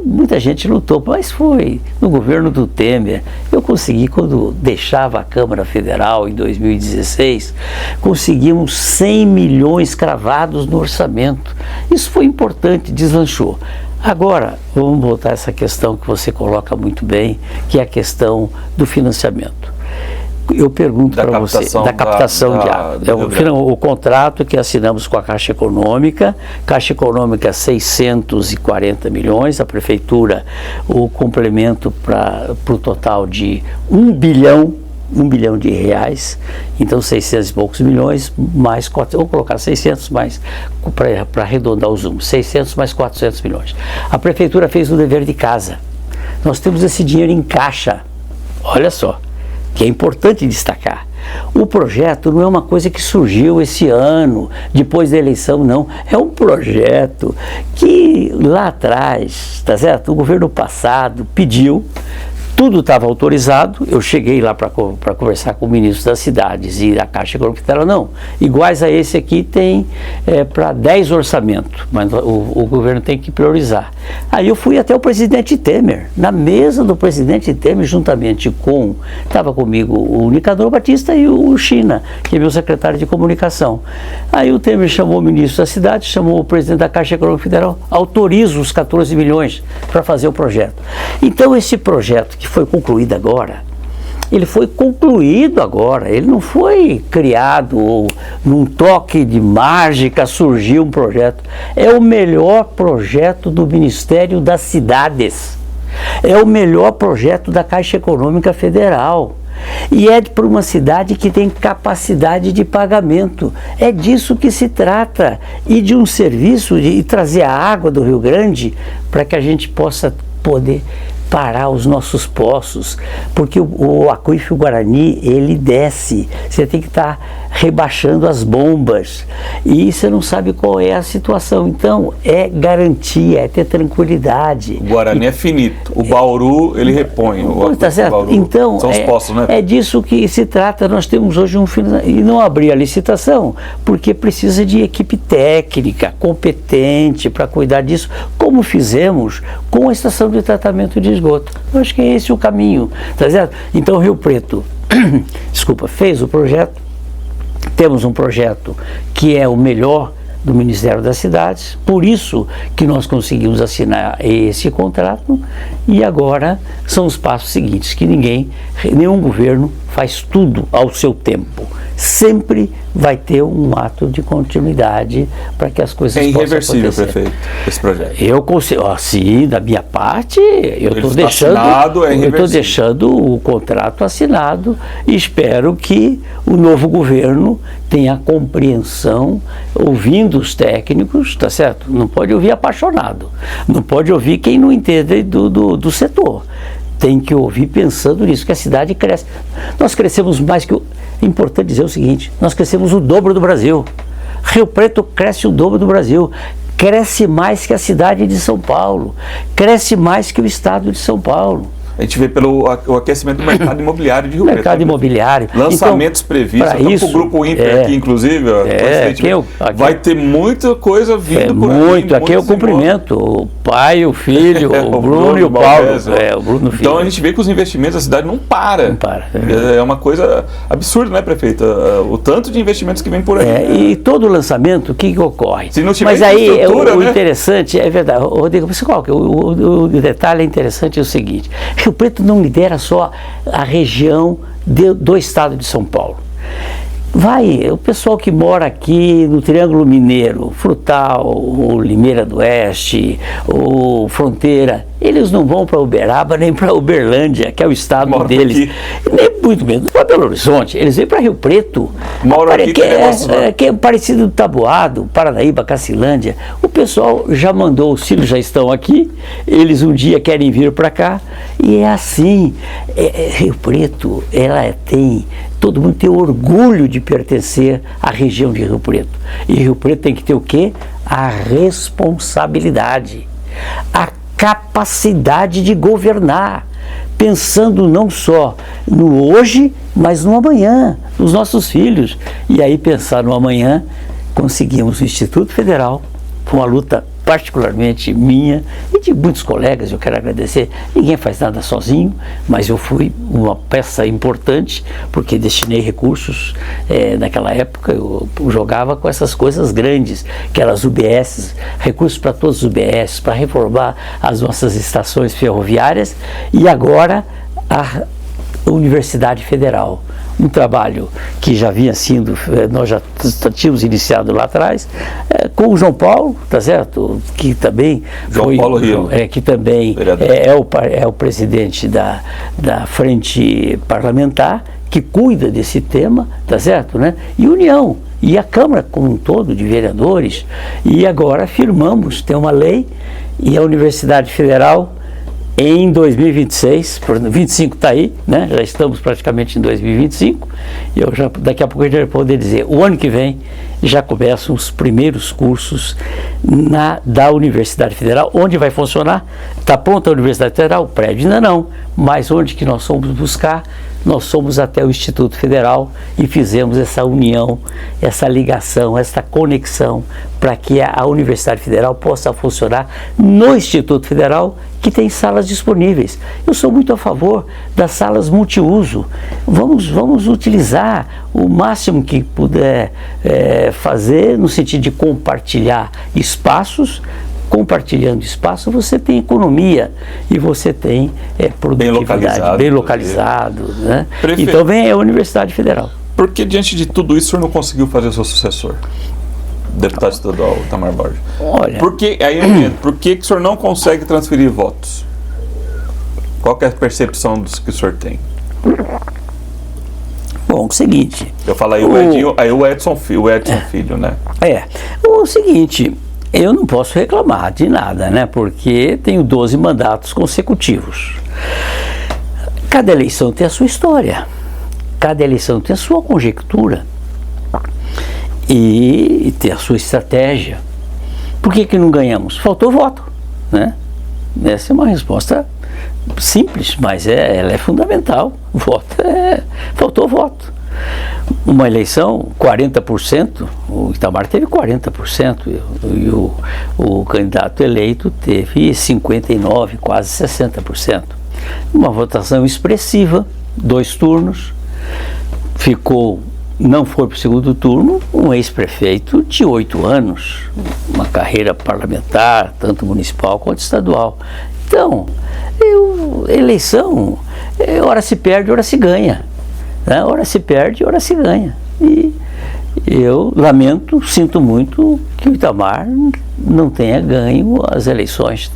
muita gente lutou, mas foi no governo do Temer. Eu consegui, quando deixava a Câmara Federal em 2016, conseguimos 100 milhões cravados no orçamento. Isso foi importante, deslanchou. Agora, vamos voltar a essa questão que você coloca muito bem, que é a questão do financiamento. Eu pergunto para você, da captação de água. O contrato que assinamos com a Caixa Econômica 640 milhões, a Prefeitura, o complemento para o total de 1 bilhão de reais, então 600 e poucos milhões, mais 400, vou colocar 600 mais, para arredondar os números, 600 mais 400 milhões. A Prefeitura fez o dever de casa. Nós temos esse dinheiro em caixa, olha só, que é importante destacar. O projeto não é uma coisa que surgiu esse ano, depois da eleição, não. É um projeto que lá atrás, tá certo? O governo passado pediu, tudo estava autorizado. Eu cheguei lá para conversar com o ministro das cidades e a Caixa Econômica falou: não, iguais a esse aqui tem para 10 orçamentos, mas o governo tem que priorizar. Aí eu fui até o presidente Temer, na mesa do presidente Temer, juntamente com, estava comigo o Nicador Batista e o China, que é meu secretário de comunicação. Aí o Temer chamou o ministro da cidade, chamou o presidente da Caixa Econômica Federal, autoriza os 14 milhões para fazer o projeto. Então esse projeto que foi concluído agora, ele foi concluído agora, ele não foi criado ou num toque de mágica surgiu um projeto. É o melhor projeto do Ministério das Cidades, é o melhor projeto da Caixa Econômica Federal. E é para uma cidade que tem capacidade de pagamento. É disso que se trata. E de um serviço, e trazer a água do Rio Grande para que a gente possa poder parar os nossos poços, porque o aquífero Guarani, ele desce, você tem que estar rebaixando as bombas, e você não sabe qual é a situação. Então, é garantia, é ter tranquilidade. O Guarani é finito, o Bauru, ele repõe. Tá certo? Bauru, então, são os poços, né? É disso que se trata. Nós temos hoje e não abrir a licitação, porque precisa de equipe técnica, competente, para cuidar disso, como fizemos com a estação de tratamento de esgoto. Eu acho que é esse o caminho, tá certo? Então, Rio Preto, fez o projeto. Temos um projeto que é o melhor do Ministério das Cidades, por isso que nós conseguimos assinar esse contrato, e agora são os passos seguintes, que nenhum governo faz tudo ao seu tempo. Sempre vai ter um ato de continuidade para que as coisas possam acontecer. É irreversível, prefeito, esse projeto? Eu consigo, sim, da minha parte, eu estou deixando o contrato assinado e espero que o novo governo tenha compreensão, ouvindo os técnicos, tá certo? Não pode ouvir apaixonado, não pode ouvir quem não entende do setor. Tem que ouvir pensando nisso, que a cidade cresce. Nós crescemos mais que É importante dizer o seguinte, nós crescemos o dobro do Brasil. Rio Preto cresce o dobro do Brasil. Cresce mais que a cidade de São Paulo. Cresce mais que o estado de São Paulo. A gente vê pelo o aquecimento do mercado imobiliário de Rio Preto. Mercado imobiliário. Lançamentos previstos. Para o Grupo Inter aqui, inclusive, vai ter muita coisa vindo por aqui. Muito. Aqui eu cumprimento o pai, o filho, o Bruno e o Paulo. O Bruno Filho. Então a gente vê que os investimentos da cidade não param. Não para. É uma coisa absurda, né, prefeito? O tanto de investimentos que vem por aí. E todo lançamento, o que ocorre? Se não tiver Mas aí o interessante, é verdade, Rodrigo, você coloca, o detalhe interessante é o seguinte: Rio Preto não lidera só a região do estado de São Paulo. O pessoal que mora aqui no Triângulo Mineiro, Frutal, ou Limeira do Oeste, ou Fronteira, eles não vão para Uberaba nem para Uberlândia, que é o estado deles, nem muito menos para Belo Horizonte. Eles vêm para Rio Preto, que é parecido do Taboado, Paranaíba, Cacilândia. O pessoal já mandou, os filhos já estão aqui, eles um dia querem vir para cá, e é assim. Rio Preto, todo mundo tem orgulho de pertencer à região de Rio Preto. E Rio Preto tem que ter o quê? A responsabilidade, a capacidade de governar, pensando não só no hoje, mas no amanhã, nos nossos filhos. E aí pensar no amanhã, conseguimos o Instituto Federal, com uma luta particularmente minha e de muitos colegas, eu quero agradecer. Ninguém faz nada sozinho, mas eu fui uma peça importante, porque destinei recursos. Naquela época eu jogava com essas coisas grandes, que eram as UBS, recursos para todos os UBS, para reformar as nossas estações ferroviárias, e agora a Universidade Federal. Um trabalho que já vinha sendo, nós já tínhamos iniciado lá atrás, com o João Paulo, tá certo? Que também que também é o presidente da Frente Parlamentar, que cuida desse tema, tá certo, né? E União, e a Câmara como um todo de vereadores, e agora firmamos, tem uma lei, e a Universidade Federal, em 2026, 25 está aí, né? Já estamos praticamente em 2025, e daqui a pouco a gente vai poder dizer, o ano que vem já começam os primeiros cursos da Universidade Federal. Onde vai funcionar? Está pronta a Universidade Federal? O prédio ainda não, mas onde que nós fomos buscar? Nós fomos até o Instituto Federal e fizemos essa união, essa ligação, essa conexão, para que a Universidade Federal possa funcionar no Instituto Federal, que tem salas disponíveis. Eu sou muito a favor das salas multiuso. Vamos utilizar o máximo que puder fazer, no sentido de compartilhar espaços. Compartilhando espaço, você tem economia e você tem produtividade, bem localizado, né? Então vem a Universidade Federal. Por que, diante de tudo isso, o senhor não conseguiu fazer o seu sucessor? Deputado estadual Itamar Borges. Olha, por que o senhor não consegue transferir votos? Qual que é a percepção dos que o senhor tem? Bom, o seguinte... Eu falei o Edson Filho, né? O seguinte... Eu não posso reclamar de nada, né? Porque tenho 12 mandatos consecutivos. Cada eleição tem a sua história. Cada eleição tem a sua conjectura. E tem a sua estratégia. Por que não ganhamos? Faltou voto, né? Essa é uma resposta simples, mas ela é fundamental. Faltou voto. Uma eleição, 40%, o Itamar teve 40%, e o candidato eleito teve 59%, quase 60%. Uma votação expressiva, 2 turnos, ficou não foi para o segundo turno um ex-prefeito de 8 anos, uma carreira parlamentar, tanto municipal quanto estadual. Então, eleição, ora se perde, ora se ganha. Né? Ora se perde, ora se ganha. E eu lamento, sinto muito que o Itamar não tenha ganho as eleições,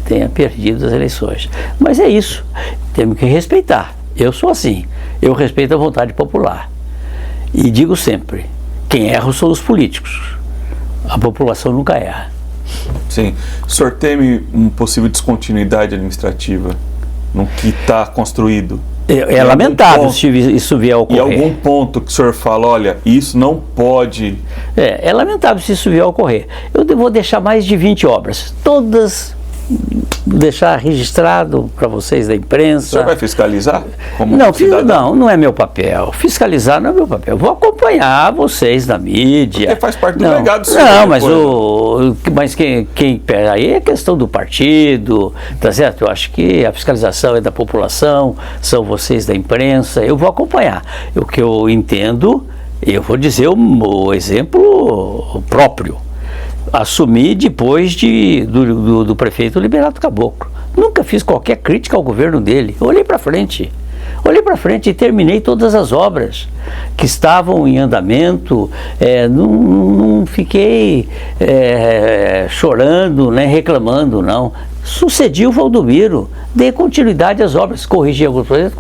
tenha perdido as eleições. Mas é isso, temos que respeitar. Eu sou assim, eu respeito a vontade popular. E digo sempre, quem erra são os políticos. A população nunca erra. Sim. O senhor teme uma possível descontinuidade administrativa no que está construído? É lamentável se isso vier a ocorrer. E algum ponto que o senhor fala, olha, isso não pode... É lamentável se isso vier a ocorrer. Eu vou deixar mais de 20 obras, todas, deixar registrado para vocês da imprensa. O senhor vai fiscalizar? Não é meu papel. Fiscalizar não é meu papel. Vou acompanhar vocês na mídia. Porque faz parte do legado do senhor. Não, mas quem aí é questão do partido, tá certo? Eu acho que a fiscalização é da população, são vocês da imprensa. Eu vou acompanhar. O que eu entendo, eu vou dizer o exemplo próprio. Assumi depois do prefeito Liberato Caboclo. Nunca fiz qualquer crítica ao governo dele. Olhei para frente e terminei todas as obras que estavam em andamento. Não fiquei chorando, nem reclamando, não. Sucedi o Valdomiro, dei continuidade às obras, corrigi alguns projetos,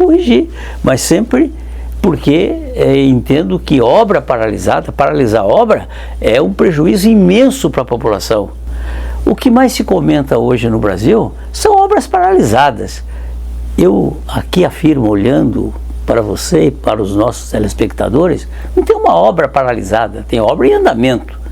mas sempre... porque entendo que obra paralisar obra é um prejuízo imenso para a população. O que mais se comenta hoje no Brasil são obras paralisadas. Eu aqui afirmo, olhando para você e para os nossos telespectadores, não tem uma obra paralisada, tem obra em andamento.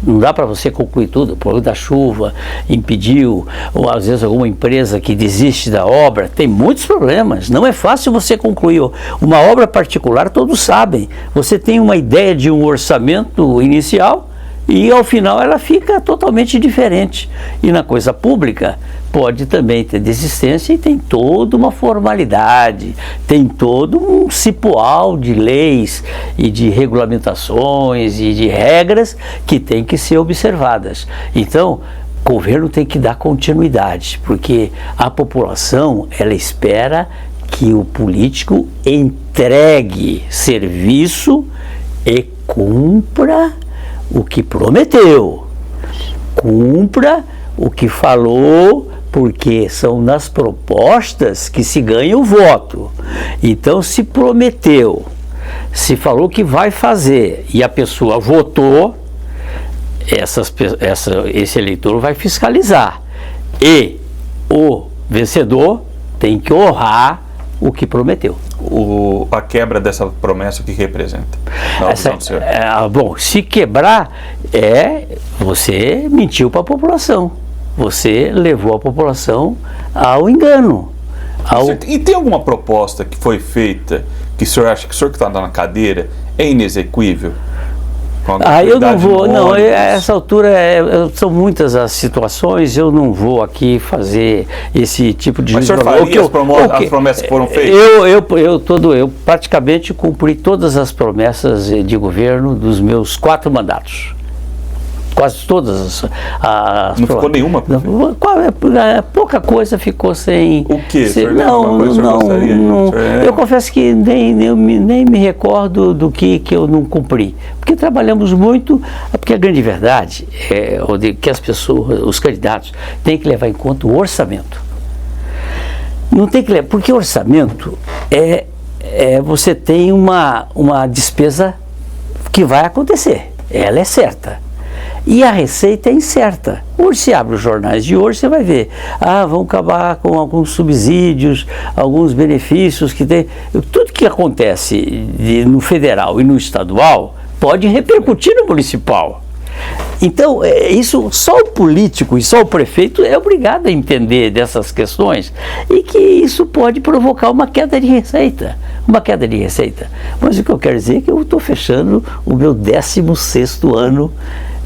Não dá para você concluir tudo, o problema da chuva impediu, ou às vezes alguma empresa que desiste da obra, tem muitos problemas, não é fácil você concluir. Uma obra particular, todos sabem, você tem uma ideia de um orçamento inicial e ao final ela fica totalmente diferente. E na coisa pública pode também ter desistência e tem toda uma formalidade, tem todo um cipoal de leis e de regulamentações e de regras que tem que ser observadas. Então, o governo tem que dar continuidade, porque a população, ela espera que o político entregue serviço e cumpra o que prometeu, cumpra o que falou, porque são nas propostas que se ganha o voto. Então, se prometeu, se falou que vai fazer e a pessoa votou, esse eleitor vai fiscalizar. E o vencedor tem que honrar o que prometeu. A quebra dessa promessa, o que representa? Bom, se quebrar, você mentiu para a população. Você levou a população ao engano. E tem alguma proposta que foi feita que o senhor acha que o senhor que está na cadeira é inexequível? Eu não vou, não, a essa altura são muitas as situações, eu não vou aqui fazer esse tipo de... Mas o senhor faria as promessas que foram feitas? Eu praticamente cumpri todas as promessas de governo dos meus 4 mandatos. Quase todas as não ficou nenhuma? Pouca coisa ficou sem... O quê? Eu confesso que nem me recordo do que eu não cumpri. Porque trabalhamos muito, porque a grande verdade é que as pessoas, os candidatos, têm que levar em conta o orçamento. Não tem que levar, porque orçamento você tem uma despesa que vai acontecer, ela é certa. E a receita é incerta. Hoje se abre os jornais de hoje, você vai ver, vão acabar com alguns subsídios, alguns benefícios que tem. Tudo que acontece no federal e no estadual pode repercutir no municipal. Então, isso só o político e só o prefeito é obrigado a entender dessas questões e que isso pode provocar uma queda de receita. Mas o que eu quero dizer é que eu estou fechando o meu 16º ano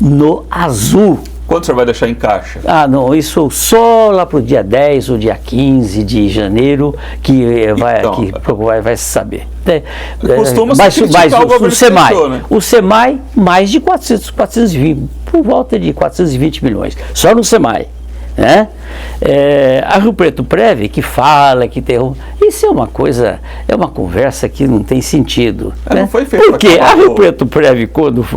no azul. Quanto o senhor vai deixar em caixa? Ah, não, isso só lá para o dia 10 ou dia 15 de janeiro que vai se saber. Costuma-se criticar o governo SEMAI, fechou, né? O SEMAI, mais de 420, por volta de 420 milhões, só no SEMAI. Né? A Rio Preto Prev, que fala, que tem... Isso é uma coisa, é uma conversa que não tem sentido. Né? Não foi feito. Porque a Rio Preto Prev,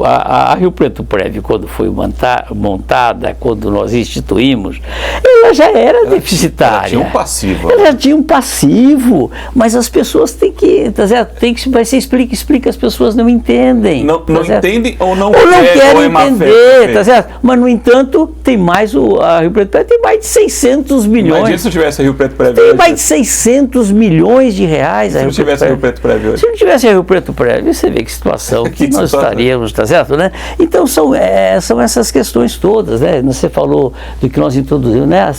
a Rio Preto Prev, quando foi montada, quando nós instituímos, ela já era deficitária. Ela tinha um passivo. Ela já tinha um passivo, mas as pessoas têm que, tá certo? Você explica, as pessoas não entendem. Não entendem ou não querem entender, tá certo? Mas, no entanto, tem mais a Rio Preto Prev tem mais de 600 milhões. Imagina se não tivesse a Rio Preto Prev tem hoje. mais de 600 milhões de reais. Se não tivesse a Rio Preto Prev hoje. Se não tivesse a Rio Preto Prev, você vê que situação que nós estaríamos, tá certo, né? Então são essas questões todas, né? Você falou do que nós introduzimos, né?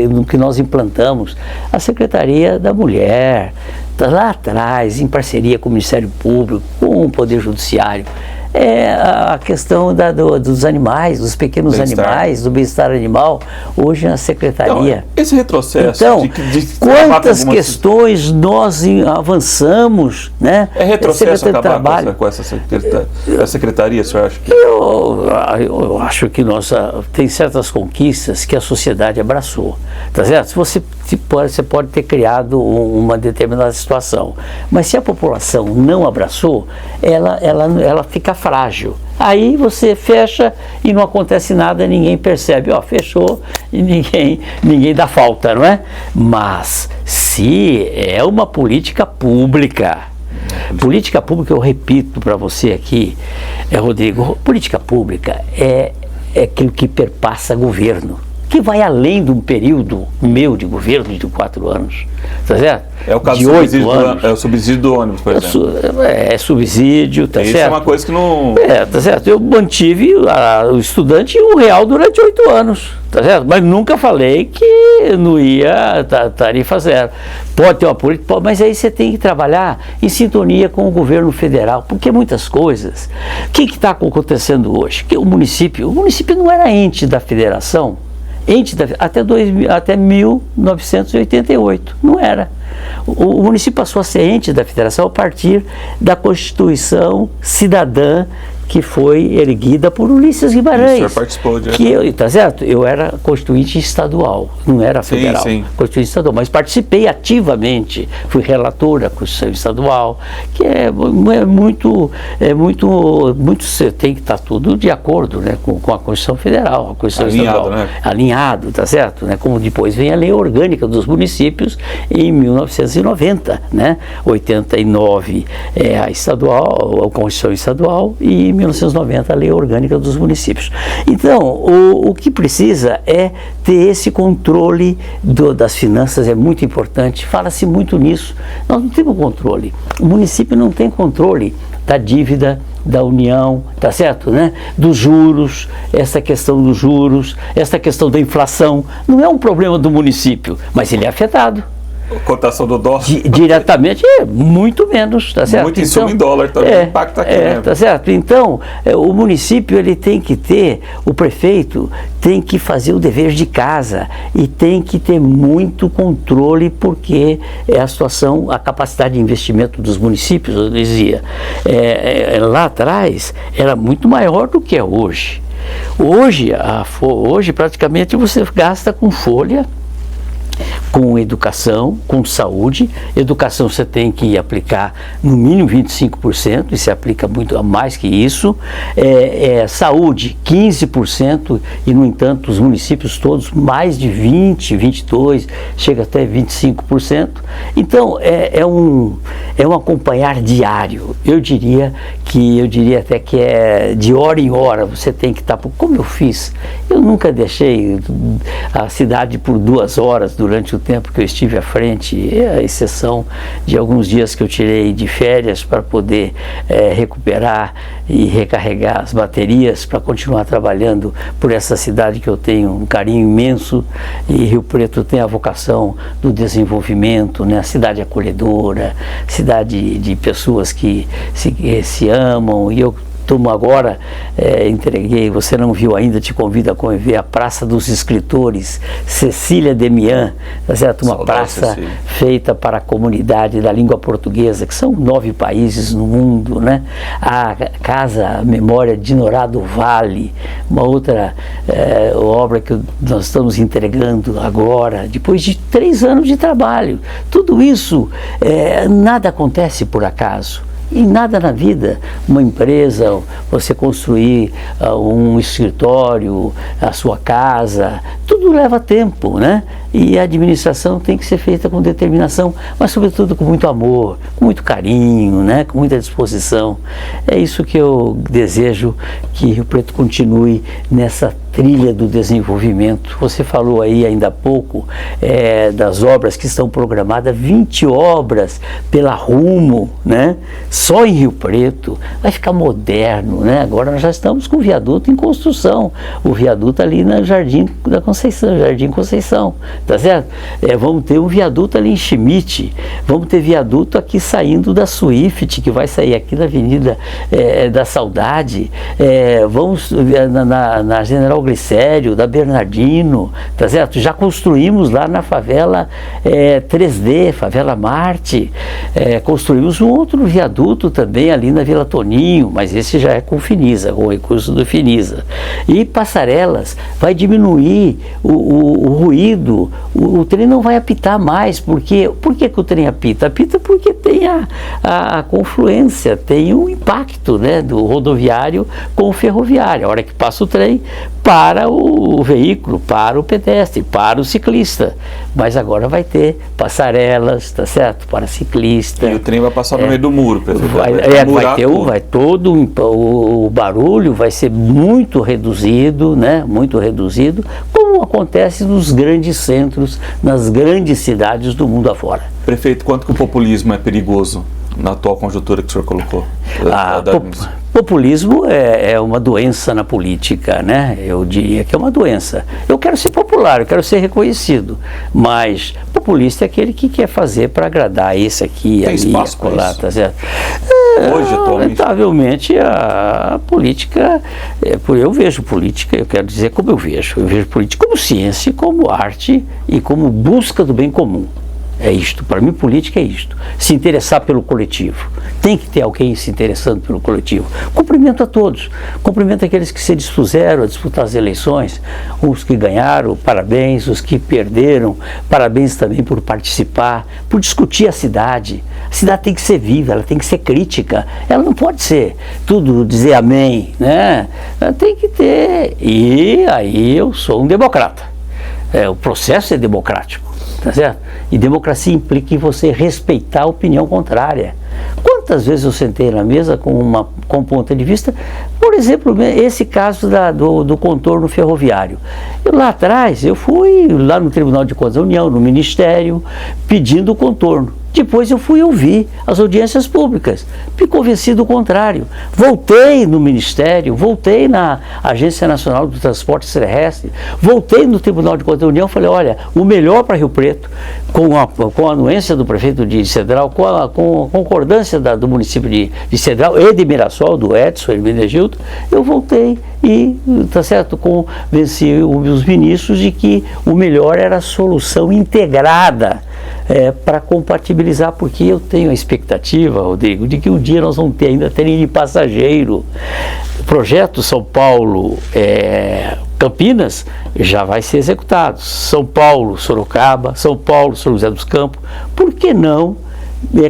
Do que nós implantamos. A Secretaria da Mulher, lá atrás, em parceria com o Ministério Público, com o Poder Judiciário, a questão dos animais, dos pequenos animais, do bem-estar animal, hoje na Secretaria. Então, esse retrocesso de quantas questões nós avançamos, né? É retrocesso acabar com essa secretaria, o senhor acha que... Eu acho que tem certas conquistas que a sociedade abraçou, tá certo? Você pode ter criado uma determinada situação, mas se a população não abraçou, ela fica frágil. Aí você fecha e não acontece nada, ninguém percebe, fechou e ninguém dá falta, não é? Mas se é uma política pública, eu repito para você aqui, Rodrigo, política pública é aquilo que perpassa governo, que vai além de um período meu de governo de 4 anos, tá certo? É o caso do subsídio do ônibus, por exemplo. É subsídio, tá certo? Isso é uma coisa que não... tá certo. Eu mantive o estudante R$1 durante 8 anos, tá certo? Mas nunca falei que não ia tarifa zero. Pode ter uma política, mas aí você tem que trabalhar em sintonia com o governo federal, porque muitas coisas... O que está acontecendo hoje? Que o município não era ente da federação, até 1988, não era. O município passou a ser ente da federação a partir da Constituição Cidadã, que foi erguida por Ulisses Guimarães. O senhor participou de... Tá certo? Eu era constituinte estadual, não era federal. Sim. Constituinte estadual, mas participei ativamente, fui relator da Constituição Estadual, que você tem que estar tudo de acordo, né, com a Constituição Federal, a Constituição Estadual. Né? Alinhado, tá certo? Né? Como depois vem a Lei Orgânica dos Municípios em 1990, né? 89 a estadual, a Constituição Estadual, e em 1990 a Lei Orgânica dos Municípios. Então, o que precisa é ter esse controle das finanças, é muito importante, fala-se muito nisso. Nós não temos controle, o município não tem controle da dívida da União, tá certo, né? Dos juros, essa questão dos juros, essa questão da inflação, não é um problema do município, mas ele é afetado. Cotação do dólar? Diretamente, muito menos, tá certo? Muito insumo em dólar também impacta aqui, né? Tá certo? Então, o município, ele tem que ter, o prefeito tem que fazer o dever de casa e tem que ter muito controle, porque a situação, a capacidade de investimento dos municípios, eu dizia, lá atrás, era muito maior do que é hoje. Hoje praticamente você gasta com folha, com educação, com saúde. Educação você tem que aplicar no mínimo 25%, e se aplica muito a mais que isso. Saúde, 15%, e no entanto os municípios todos mais de 20%, 22%, chega até 25%. Então é um acompanhar diário. Eu diria até que é de hora em hora, você tem que estar, como eu fiz, eu nunca deixei a cidade por 2 horas durante o tempo que eu estive à frente, a exceção de alguns dias que eu tirei de férias para poder recuperar e recarregar as baterias para continuar trabalhando por essa cidade que eu tenho um carinho imenso. E Rio Preto tem a vocação do desenvolvimento, né? Cidade acolhedora, cidade de pessoas que se amam, e eu agora, entreguei, você não viu ainda, te convido a conviver a Praça dos Escritores, Cecília Demian, tá certo? Uma praça feita para a comunidade da língua portuguesa, que são 9 países no mundo, né? A Casa Memória de Norado Vale, uma outra obra que nós estamos entregando agora, depois de 3 anos de trabalho. Tudo isso, nada acontece por acaso. E nada na vida, uma empresa, você construir um escritório, a sua casa, tudo leva tempo, né? E a administração tem que ser feita com determinação, mas sobretudo com muito amor, com muito carinho, né? Com muita disposição. É isso que eu desejo, que Rio Preto continue nessa trilha do desenvolvimento. Você falou aí ainda há pouco das obras que estão programadas, 20 obras pela Rumo, né? Só em Rio Preto, vai ficar moderno, né? Agora nós já estamos com o viaduto em construção, o viaduto ali na Jardim Conceição, tá certo? Vamos ter um viaduto ali em Schmidt, vamos ter viaduto aqui saindo da Swift, que vai sair aqui da Avenida da Saudade, vamos na General Glicério, da Bernardino, tá certo? Já construímos lá na favela 3D, Favela Marte, construímos um outro viaduto também ali na Vila Toninho, mas esse já é com Finisa, com o recurso do Finisa. E passarelas, vai diminuir o ruído, o trem não vai apitar mais, por que o trem apita? Apita porque tem a confluência, tem o impacto, né, do rodoviário com o ferroviário. A hora que passa o trem, para o veículo, para o pedestre, para o ciclista. Mas agora vai ter passarelas, tá certo? Para ciclista. E o trem vai passar no meio do muro, vai todo o barulho vai ser muito reduzido, né? Muito reduzido, como acontece nos grandes centros, nas grandes cidades do mundo afora. Prefeito, quanto que o populismo é perigoso na atual conjuntura que o senhor colocou? Populismo é uma doença na política, né? Eu diria que é uma doença. Eu quero ser popular, eu quero ser reconhecido, mas populista é aquele que quer fazer para agradar esse aqui, tem ali, acolá, tá certo? Hoje, atualmente? Lamentavelmente, a política, eu vejo política, eu quero dizer como eu vejo política como ciência, como arte e como busca do bem comum. É isto, para mim política é isto, se interessar pelo coletivo, tem que ter alguém se interessando pelo coletivo. Cumprimento a todos, cumprimento aqueles que se dispuseram a disputar as eleições, os que ganharam, parabéns, os que perderam, parabéns também por participar, por discutir a cidade tem que ser viva, ela tem que ser crítica, ela não pode ser tudo dizer amém, né? Ela tem que ter, e aí eu sou um democrata, o processo é democrático. Tá certo? E democracia implica em você respeitar a opinião contrária. Quantas vezes eu sentei na mesa com um ponto de vista, por exemplo, esse caso do contorno ferroviário. Lá atrás, eu fui lá no Tribunal de Contas da União, no Ministério, pedindo o contorno. Depois eu fui ouvir as audiências públicas, me convenci do contrário. Voltei no Ministério, voltei na Agência Nacional do Transporte Terrestre, voltei no Tribunal de Contas da União, falei, olha, o melhor para Rio Preto, com a anuência do prefeito de Cedral, com a concordância do município de Cedral e de Mirassol, do Edson Hermenegildo, eu voltei e, tá certo, convenci os ministros de que o melhor era a solução integrada para compatibilizar, porque eu tenho a expectativa, Rodrigo, de que um dia nós vamos ter ainda trem de passageiro. O projeto São Paulo Campinas já vai ser executado. São Paulo, Sorocaba, São Paulo, São José dos Campos. Por que não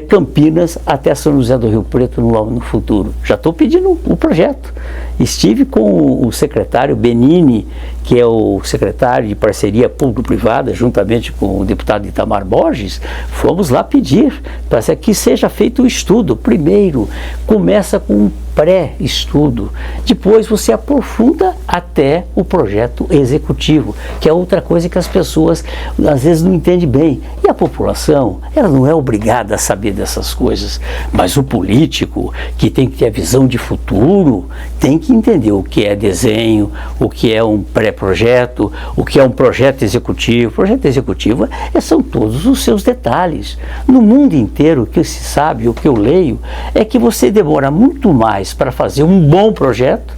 Campinas até São José do Rio Preto no futuro? Já estou pedindo o projeto. Estive com o secretário Benini, que é o secretário de parceria público-privada, juntamente com o deputado Itamar Borges, fomos lá pedir para que seja feito o estudo. Primeiro, começa com um pré-estudo, depois você aprofunda até o projeto executivo, que é outra coisa que as pessoas às vezes não entendem bem. E E a população, ela não é obrigada a saber dessas coisas, mas o político, que tem que ter a visão de futuro, tem que entender o que é desenho, o que é um pré-projeto, o que é um projeto executivo. Projeto executivo são todos os seus detalhes. No mundo inteiro, o que se sabe, o que eu leio, é que você demora muito mais para fazer um bom projeto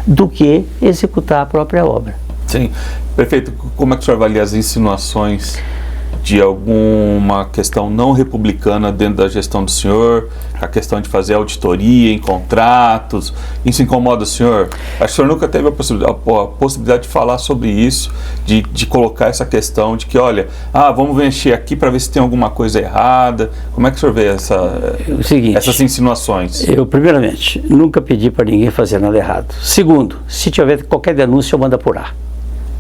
do que executar a própria obra. Sim. Prefeito, como é que o senhor avalia as insinuações de alguma questão não republicana dentro da gestão do senhor, a questão de fazer auditoria em contratos? Isso incomoda o senhor? Acho que o senhor nunca teve a possibilidade de falar sobre isso, de colocar essa questão de que, olha, vamos mexer aqui para ver se tem alguma coisa errada. Como é que o senhor vê essas insinuações? Eu, primeiramente, nunca pedi para ninguém fazer nada errado. Segundo, se tiver qualquer denúncia, eu mando apurar.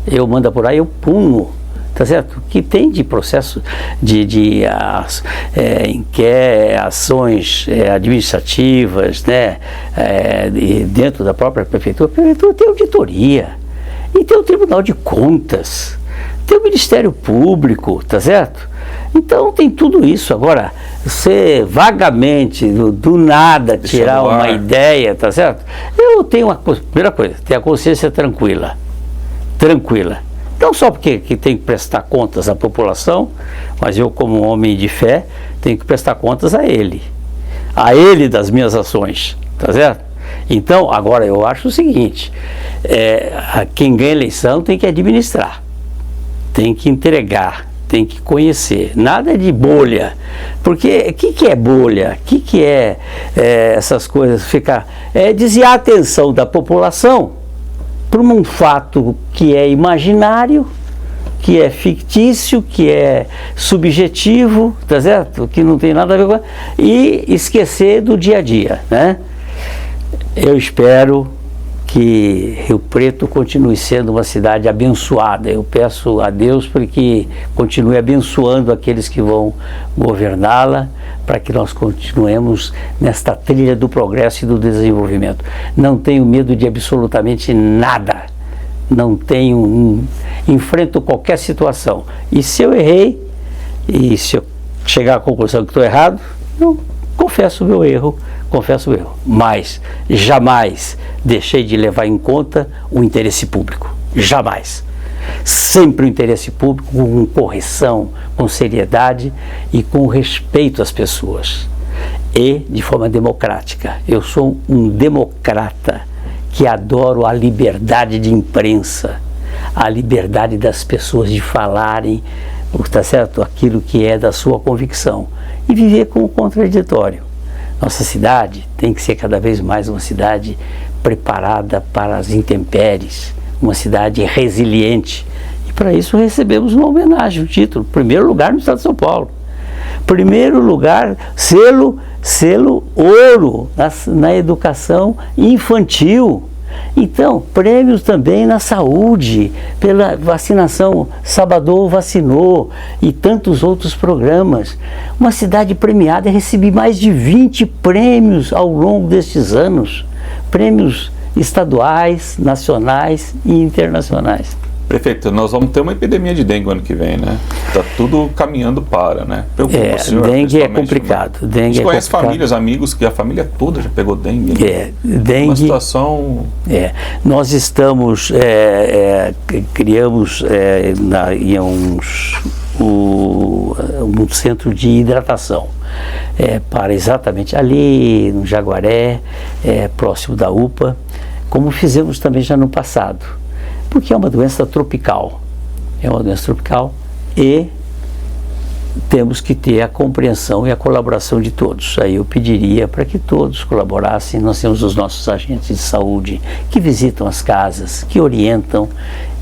Eu mando apurar e eu puno, tá certo? Que tem de processo de ações administrativas, né? Dentro da própria prefeitura. A prefeitura tem auditoria, e tem o Tribunal de Contas, tem o Ministério Público, tá certo? Então tem tudo isso. Agora, você vagamente, do nada, tirar uma ideia, tá certo? Eu tenho primeira coisa, ter a consciência tranquila. Não só porque tem que prestar contas à população, mas eu, como homem de fé, tenho que prestar contas a ele das minhas ações, tá certo? Então, agora eu acho o seguinte, quem ganha eleição tem que administrar, tem que entregar, tem que conhecer, nada de bolha, porque o que é bolha? O que é essas coisas? Desviar a atenção da população para um fato que é imaginário, que é fictício, que é subjetivo, tá certo? Que não tem nada a ver com... E esquecer do dia a dia, né? Eu espero que Rio Preto continue sendo uma cidade abençoada. Eu peço a Deus para que continue abençoando aqueles que vão governá-la, para que nós continuemos nesta trilha do progresso e do desenvolvimento. Não tenho medo de absolutamente nada. Enfrento qualquer situação. E se eu errei, e se eu chegar à conclusão que estou errado, eu confesso o meu erro. Mas jamais deixei de levar em conta o interesse público. Jamais. Sempre o interesse público com correção, com seriedade e com respeito às pessoas. E de forma democrática. Eu sou um democrata que adoro a liberdade de imprensa, a liberdade das pessoas de falarem, tá certo? Aquilo que é da sua convicção. E viver com o contraditório. Nossa cidade tem que ser cada vez mais uma cidade preparada para as intempéries, uma cidade resiliente. E para isso recebemos uma homenagem, um título, primeiro lugar no estado de São Paulo. Primeiro lugar, selo ouro na educação infantil. Então, prêmios também na saúde, pela vacinação, Salvador vacinou e tantos outros programas. Uma cidade premiada, recebi mais de 20 prêmios ao longo destes anos, prêmios estaduais, nacionais e internacionais. Prefeito, nós vamos ter uma epidemia de dengue ano que vem, né? Está tudo caminhando para, né? Preocupa o senhor, dengue é complicado. Né? Dengue a gente conhece famílias, amigos, que a família toda já pegou dengue. Né? Dengue. Uma situação... Nós estamos, criamos um centro de hidratação, para exatamente ali no Jaguaré, próximo da UPA, como fizemos também já no passado. Porque é uma doença tropical. E temos que ter a compreensão e a colaboração de todos. Aí eu pediria para que todos colaborassem. Nós temos os nossos agentes de saúde que visitam as casas, que orientam,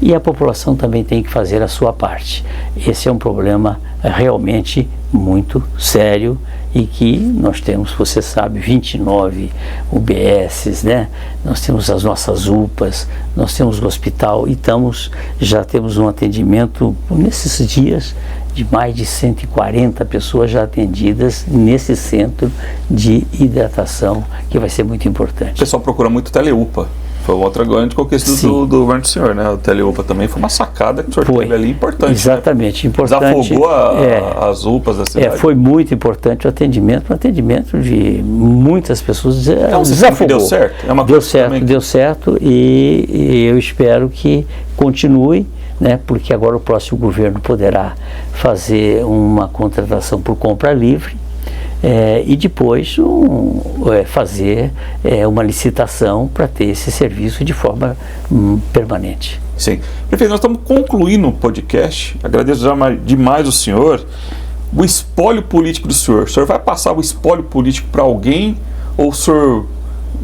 e a população também tem que fazer a sua parte. Esse é um problema realmente muito sério e que nós temos, você sabe, 29 UBSs, né? Nós temos as nossas UPAs, nós temos o hospital e já temos um atendimento nesses dias de mais de 140 pessoas já atendidas nesse centro de hidratação, que vai ser muito importante. O pessoal procura muito tele-UPA. Foi uma outra grande conquista do governo do senhor, né? O Teleupa também foi uma sacada que o senhor teve ali importante. Exatamente, né? importante. Desafogou as UPAs da cidade. Foi muito importante o atendimento de muitas pessoas. Desafogou. Deu certo? É uma deu certo e eu espero que continue, né? Porque agora o próximo governo poderá fazer uma contratação por compra livre. E depois fazer uma licitação para ter esse serviço de forma permanente. Sim. Prefeito, nós estamos concluindo o podcast. Agradeço demais o senhor. O espólio político do senhor. O senhor vai passar o espólio político para alguém ou o senhor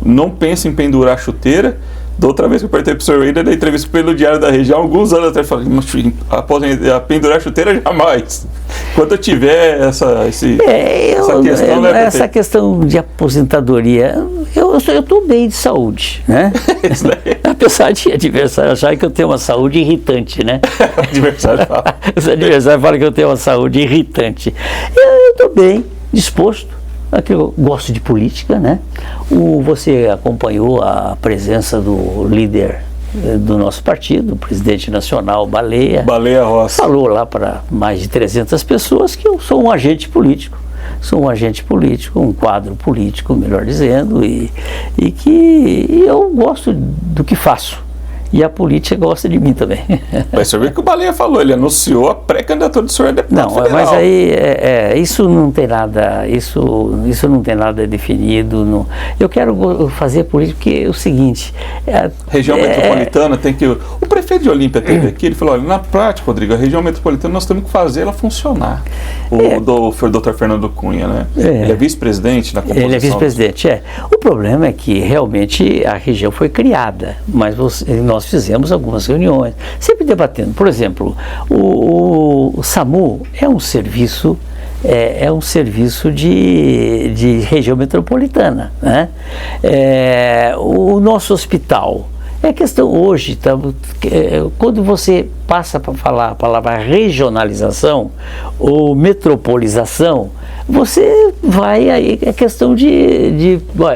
não pensa em pendurar a chuteira? Da outra vez que eu perguntei para o senhor ainda na entrevista pelo Diário da Região, alguns anos atrás, eu falei, pendurar a chuteira jamais. Quando eu tiver essa questão... Essa questão de aposentadoria, eu estou bem de saúde, né? Apesar de adversário achar que eu tenho uma saúde irritante, né? Os adversários falam que eu tenho uma saúde irritante. Eu estou bem disposto. Aqui eu gosto de política, né? Você acompanhou a presença do líder do nosso partido, o presidente nacional Baleia Rossi. Falou lá para mais de 300 pessoas que eu sou um agente político. Um quadro político, melhor dizendo, e que eu gosto do que faço. E a política gosta de mim também. Mas você viu que o Baleia falou, ele anunciou a pré-candidatura do senhor a deputado federal. Mas aí isso não tem nada, isso não tem nada definido. Eu quero fazer política porque é o seguinte... região metropolitana tem que... O prefeito de Olímpia teve aqui, ele falou, olha, na prática, Rodrigo, a região metropolitana nós temos que fazer ela funcionar. O Dr. Fernando Cunha, né? Ele é vice-presidente na composição. Ele é vice-presidente, O problema é que realmente a região foi criada, mas nós fizemos algumas reuniões, sempre debatendo. Por exemplo, o SAMU é um serviço de região metropolitana, né? O nosso hospital é questão hoje, quando você passa para falar a palavra regionalização ou metropolização, você vai aí, é questão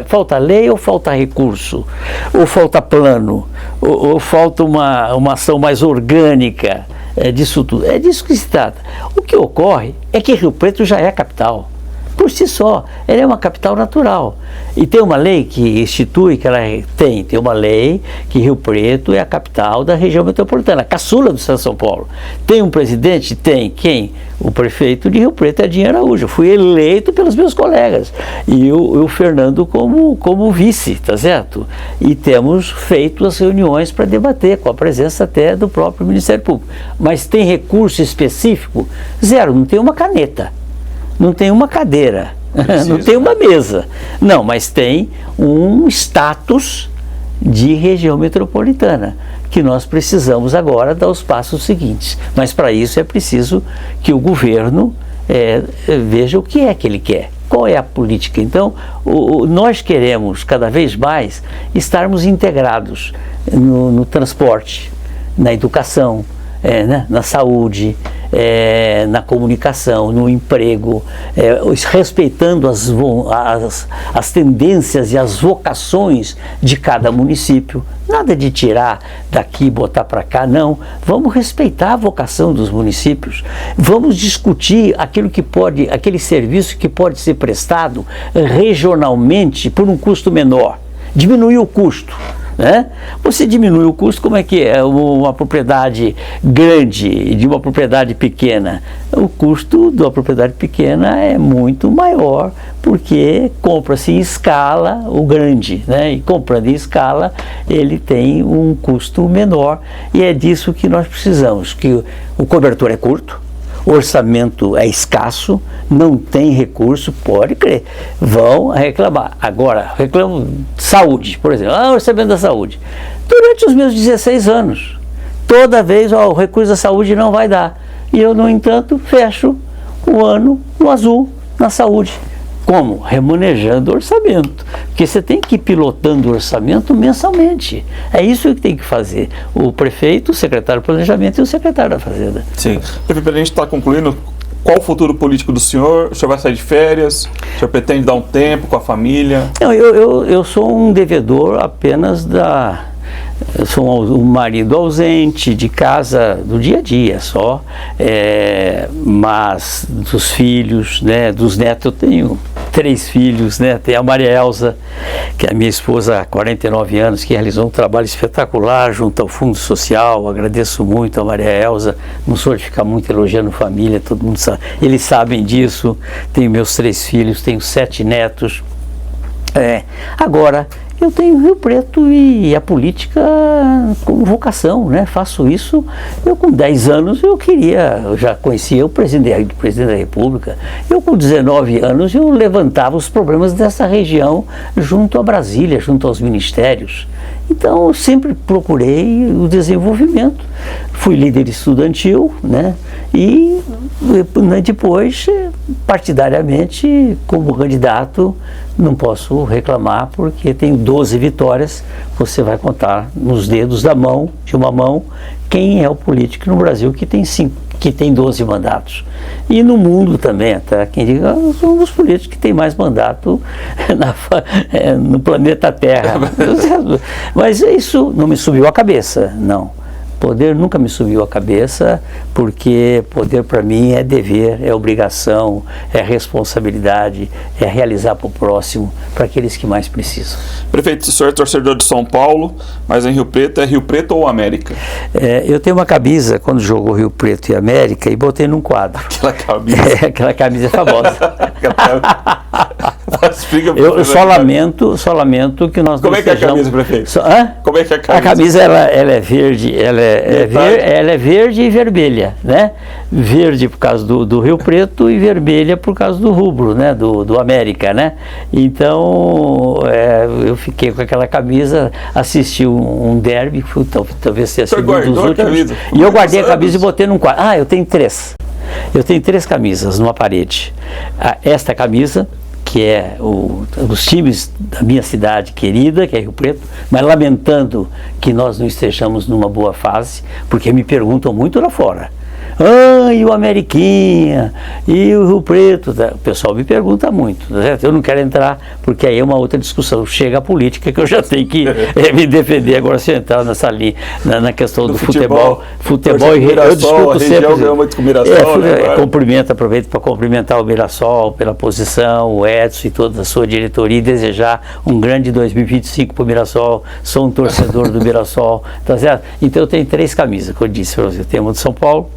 falta lei ou falta recurso, ou falta plano, ou falta uma ação mais orgânica disso tudo. É disso que se trata. O que ocorre é que Rio Preto já é a capital. Por si só, ela é uma capital natural. E tem uma lei que institui que ela tem uma lei que Rio Preto é a capital da região metropolitana, a caçula do estado de São Paulo. Tem um presidente? Tem. Quem? O prefeito de Rio Preto, Edinho Araújo. Fui eleito pelos meus colegas. E o Fernando como vice, tá certo? E temos feito as reuniões para debater, com a presença até do próprio Ministério Público. Mas tem recurso específico? Zero, não tem uma caneta. Não tem uma cadeira, não tem uma mesa. Não, mas tem um status de região metropolitana, que nós precisamos agora dar os passos seguintes. Mas para isso é preciso que o governo veja o que é que ele quer. Qual é a política? Então, nós queremos cada vez mais estarmos integrados no transporte, na educação, na saúde, na comunicação, no emprego, respeitando as tendências e as vocações de cada município. Nada de tirar daqui e botar para cá, não. Vamos respeitar a vocação dos municípios. Vamos discutir aquele serviço que pode ser prestado regionalmente por um custo menor. Diminuir o custo. Você diminui o custo, como é que é uma propriedade grande de uma propriedade pequena? O custo da propriedade pequena é muito maior, porque compra-se em escala o grande, e comprando em escala ele tem um custo menor, e é disso que nós precisamos, que o cobertor é curto, o orçamento é escasso, não tem recurso, pode crer, vão reclamar. Agora, reclamam saúde, por exemplo, orçamento da saúde. Durante os meus 16 anos, toda vez o recurso da saúde não vai dar. E eu, no entanto, fecho o ano no azul na saúde. Como? Remanejando o orçamento. Porque você tem que ir pilotando o orçamento mensalmente. É isso que tem que fazer o prefeito, o secretário do Planejamento e o secretário da Fazenda. Sim. Prefeito, a gente está concluindo. Qual o futuro político do senhor? O senhor vai sair de férias? O senhor pretende dar um tempo com a família? Não, eu sou um devedor apenas da Eu sou um marido ausente, de casa, do dia a dia só, mas dos filhos, né, dos netos, eu tenho 3 filhos, né, tem a Maria Elza, que é a minha esposa há 49 anos, que realizou um trabalho espetacular junto ao Fundo Social. Agradeço muito a Maria Elza, não sou de ficar muito elogiando família, todo mundo sabe, eles sabem disso. Tenho meus 3 filhos, tenho 7 netos. Agora, eu tenho Rio Preto e a política como vocação, né? Faço isso. Eu com 10 anos eu já conhecia o presidente da República. Eu com 19 anos eu levantava os problemas dessa região junto a Brasília, junto aos ministérios. Então eu sempre procurei o desenvolvimento. Fui líder estudantil, né? E depois, partidariamente, como candidato, não posso reclamar, porque tenho 12 vitórias. Você vai contar nos dedos de uma mão, quem é o político no Brasil que tem 12 mandatos. E no mundo também, até quem diga, eu sou um dos políticos que tem mais mandato no planeta Terra. Mas isso não me subiu a cabeça, não. Poder nunca me subiu a cabeça, porque poder para mim é dever, é obrigação, é responsabilidade, é realizar para o próximo, para aqueles que mais precisam. Prefeito, o senhor é torcedor de São Paulo, mas em Rio Preto é Rio Preto ou América? Eu tenho uma camisa, quando jogou Rio Preto e América, e botei num quadro. Aquela camisa? Aquela camisa é famosa. Eu só lamento que nós Como é que é a camisa, prefeito? Como é que é a camisa? A camisa ela é verde, ela é verde e vermelha, né? Verde por causa do Rio Preto e vermelha por causa do rubro, né? Do América, né? Então eu fiquei com aquela camisa, assisti um derby, talvez tenha sido um dos últimos, e eu guardei a camisa e botei num quadro. Eu tenho 3. Eu tenho 3 camisas numa parede. Esta camisa, que é os times da minha cidade querida, que é Rio Preto, mas lamentando que nós não estejamos numa boa fase, porque me perguntam muito lá fora. E o Ameriquinha, e o Rio Preto, o pessoal me pergunta muito, tá certo? Eu não quero entrar, porque aí é uma outra discussão, chega a política que eu já tenho que me defender. Agora, se eu entrar nessa linha, na questão do futebol eu discuto sempre. Aproveito para cumprimentar o Mirassol pela posição, o Edson e toda a sua diretoria, e desejar um grande 2025 para o Mirassol. Sou um torcedor do Mirassol, tá certo? Então eu tenho 3 camisas, que eu disse para você. Eu tenho uma de São Paulo,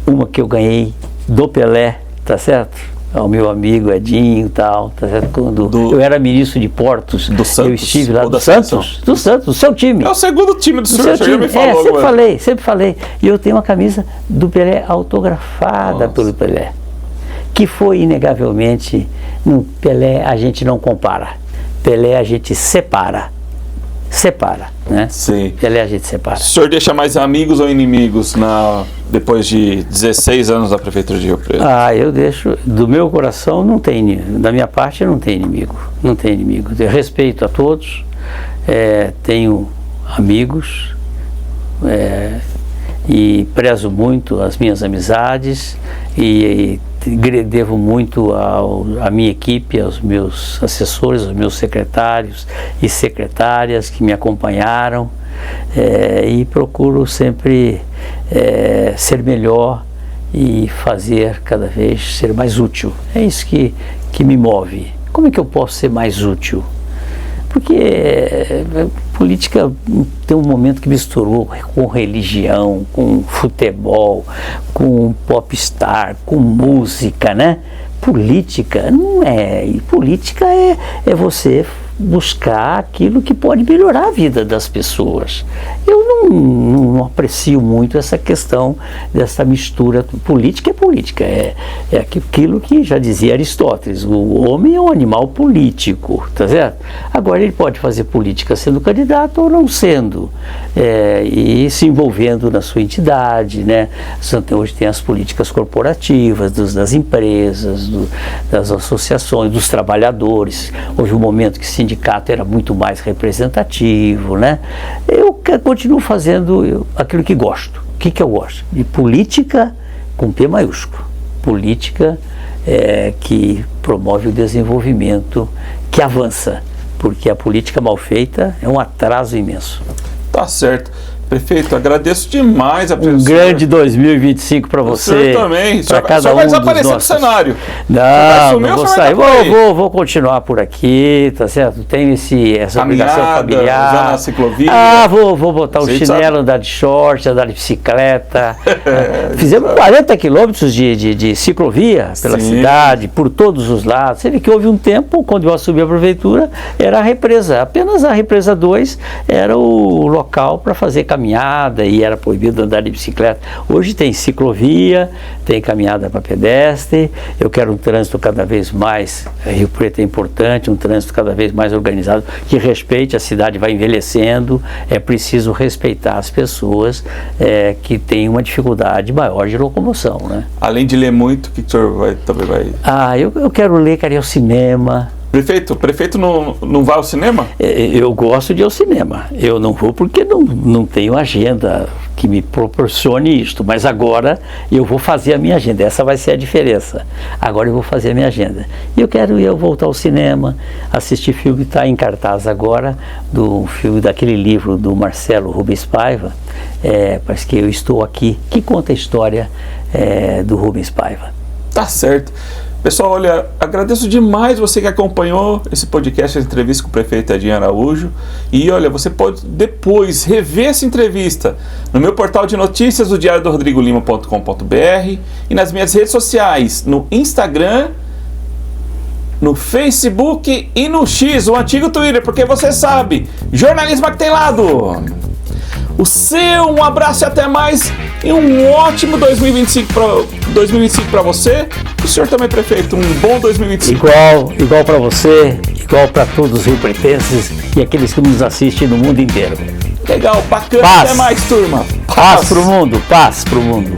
uma que eu ganhei do Pelé, tá certo? Ao meu amigo Edinho e tal, tá certo? Quando eu era ministro de Portos, do Santos, eu estive lá do Santos, do seu time. É o segundo time do senhor, já me falou. Sempre falei. E eu tenho uma camisa do Pelé autografada pelo Pelé, que foi inegavelmente, no Pelé a gente não compara, Pelé a gente separa, né? Sim. Pelé a gente separa. O senhor deixa mais amigos ou inimigos depois de 16 anos da Prefeitura de Rio Preto? Eu deixo, do meu coração não tem, da minha parte não tem inimigo, eu respeito a todos, tenho amigos, e prezo muito as minhas amizades, e devo muito à minha equipe, aos meus assessores, aos meus secretários e secretárias que me acompanharam, e procuro sempre ser melhor e fazer cada vez ser mais útil. É isso que me move. Como é que eu posso ser mais útil? Porque política tem um momento que misturou com religião, com futebol, com popstar, com música, né? Política não é. E política é você buscar aquilo que pode melhorar a vida das pessoas. Eu não aprecio muito essa questão dessa mistura. Política é política, é aquilo que já dizia Aristóteles: o homem é um animal político, tá certo? Agora ele pode fazer política sendo candidato ou não sendo, e se envolvendo na sua entidade, né? Hoje tem as políticas corporativas, das empresas, das associações, dos trabalhadores. Houve um momento que o sindicato era muito mais representativo, né? Eu continuo fazendo aquilo que gosto. O que eu gosto? De política com P maiúsculo. Política que promove o desenvolvimento, que avança, porque a política mal feita é um atraso imenso. Tá certo. Prefeito, agradeço demais a presença. Um grande 2025 para você. O senhor também. Para cada só vai um dos desaparecer nossos... do cenário. Não vou sair. Vou continuar por aqui, tá certo? Tenho essa obrigação familiar. Usando a ciclovia. Vou botar o chinelo, andar de short, andar de bicicleta. Fizemos 40 quilômetros de ciclovia pela cidade, por todos os lados. Você vê que houve um tempo, quando eu assumi a prefeitura, era a represa. Apenas a represa 2 era o local para fazer caminhada e era proibido andar de bicicleta. Hoje tem ciclovia, tem caminhada para pedestre. Eu quero um trânsito cada vez mais, Rio Preto é importante, um trânsito cada vez mais organizado, que respeite, a cidade vai envelhecendo, é preciso respeitar as pessoas que têm uma dificuldade maior de locomoção, né? Além de ler muito, o que o senhor também vai... Eu quero ler, quero ir ao cinema. Prefeito não vai ao cinema? Eu gosto de ir ao cinema. Eu não vou porque não tenho agenda que me proporcione isto. Mas agora eu vou fazer a minha agenda. Essa vai ser a diferença. Agora eu vou fazer a minha agenda. E eu quero voltar ao cinema, assistir filme que está em cartaz agora, do filme daquele livro do Marcelo Rubens Paiva, Parece que eu estou aqui, que conta a história do Rubens Paiva. Tá certo. Pessoal, olha, agradeço demais você que acompanhou esse podcast, essa entrevista com o prefeito Edinho Araújo. E olha, você pode depois rever essa entrevista no meu portal de notícias, o diariodorodrigolima.com.br, e nas minhas redes sociais, no Instagram, no Facebook e no X, o antigo Twitter, porque você sabe, jornalismo é que tem lado. Um abraço e até mais, e um ótimo 2025 para você. O senhor também, prefeito, um bom 2025. Igual para você, igual para todos os riopretenses e aqueles que nos assistem no mundo inteiro. Legal, bacana, até mais, turma. Paz pro mundo, paz pro mundo.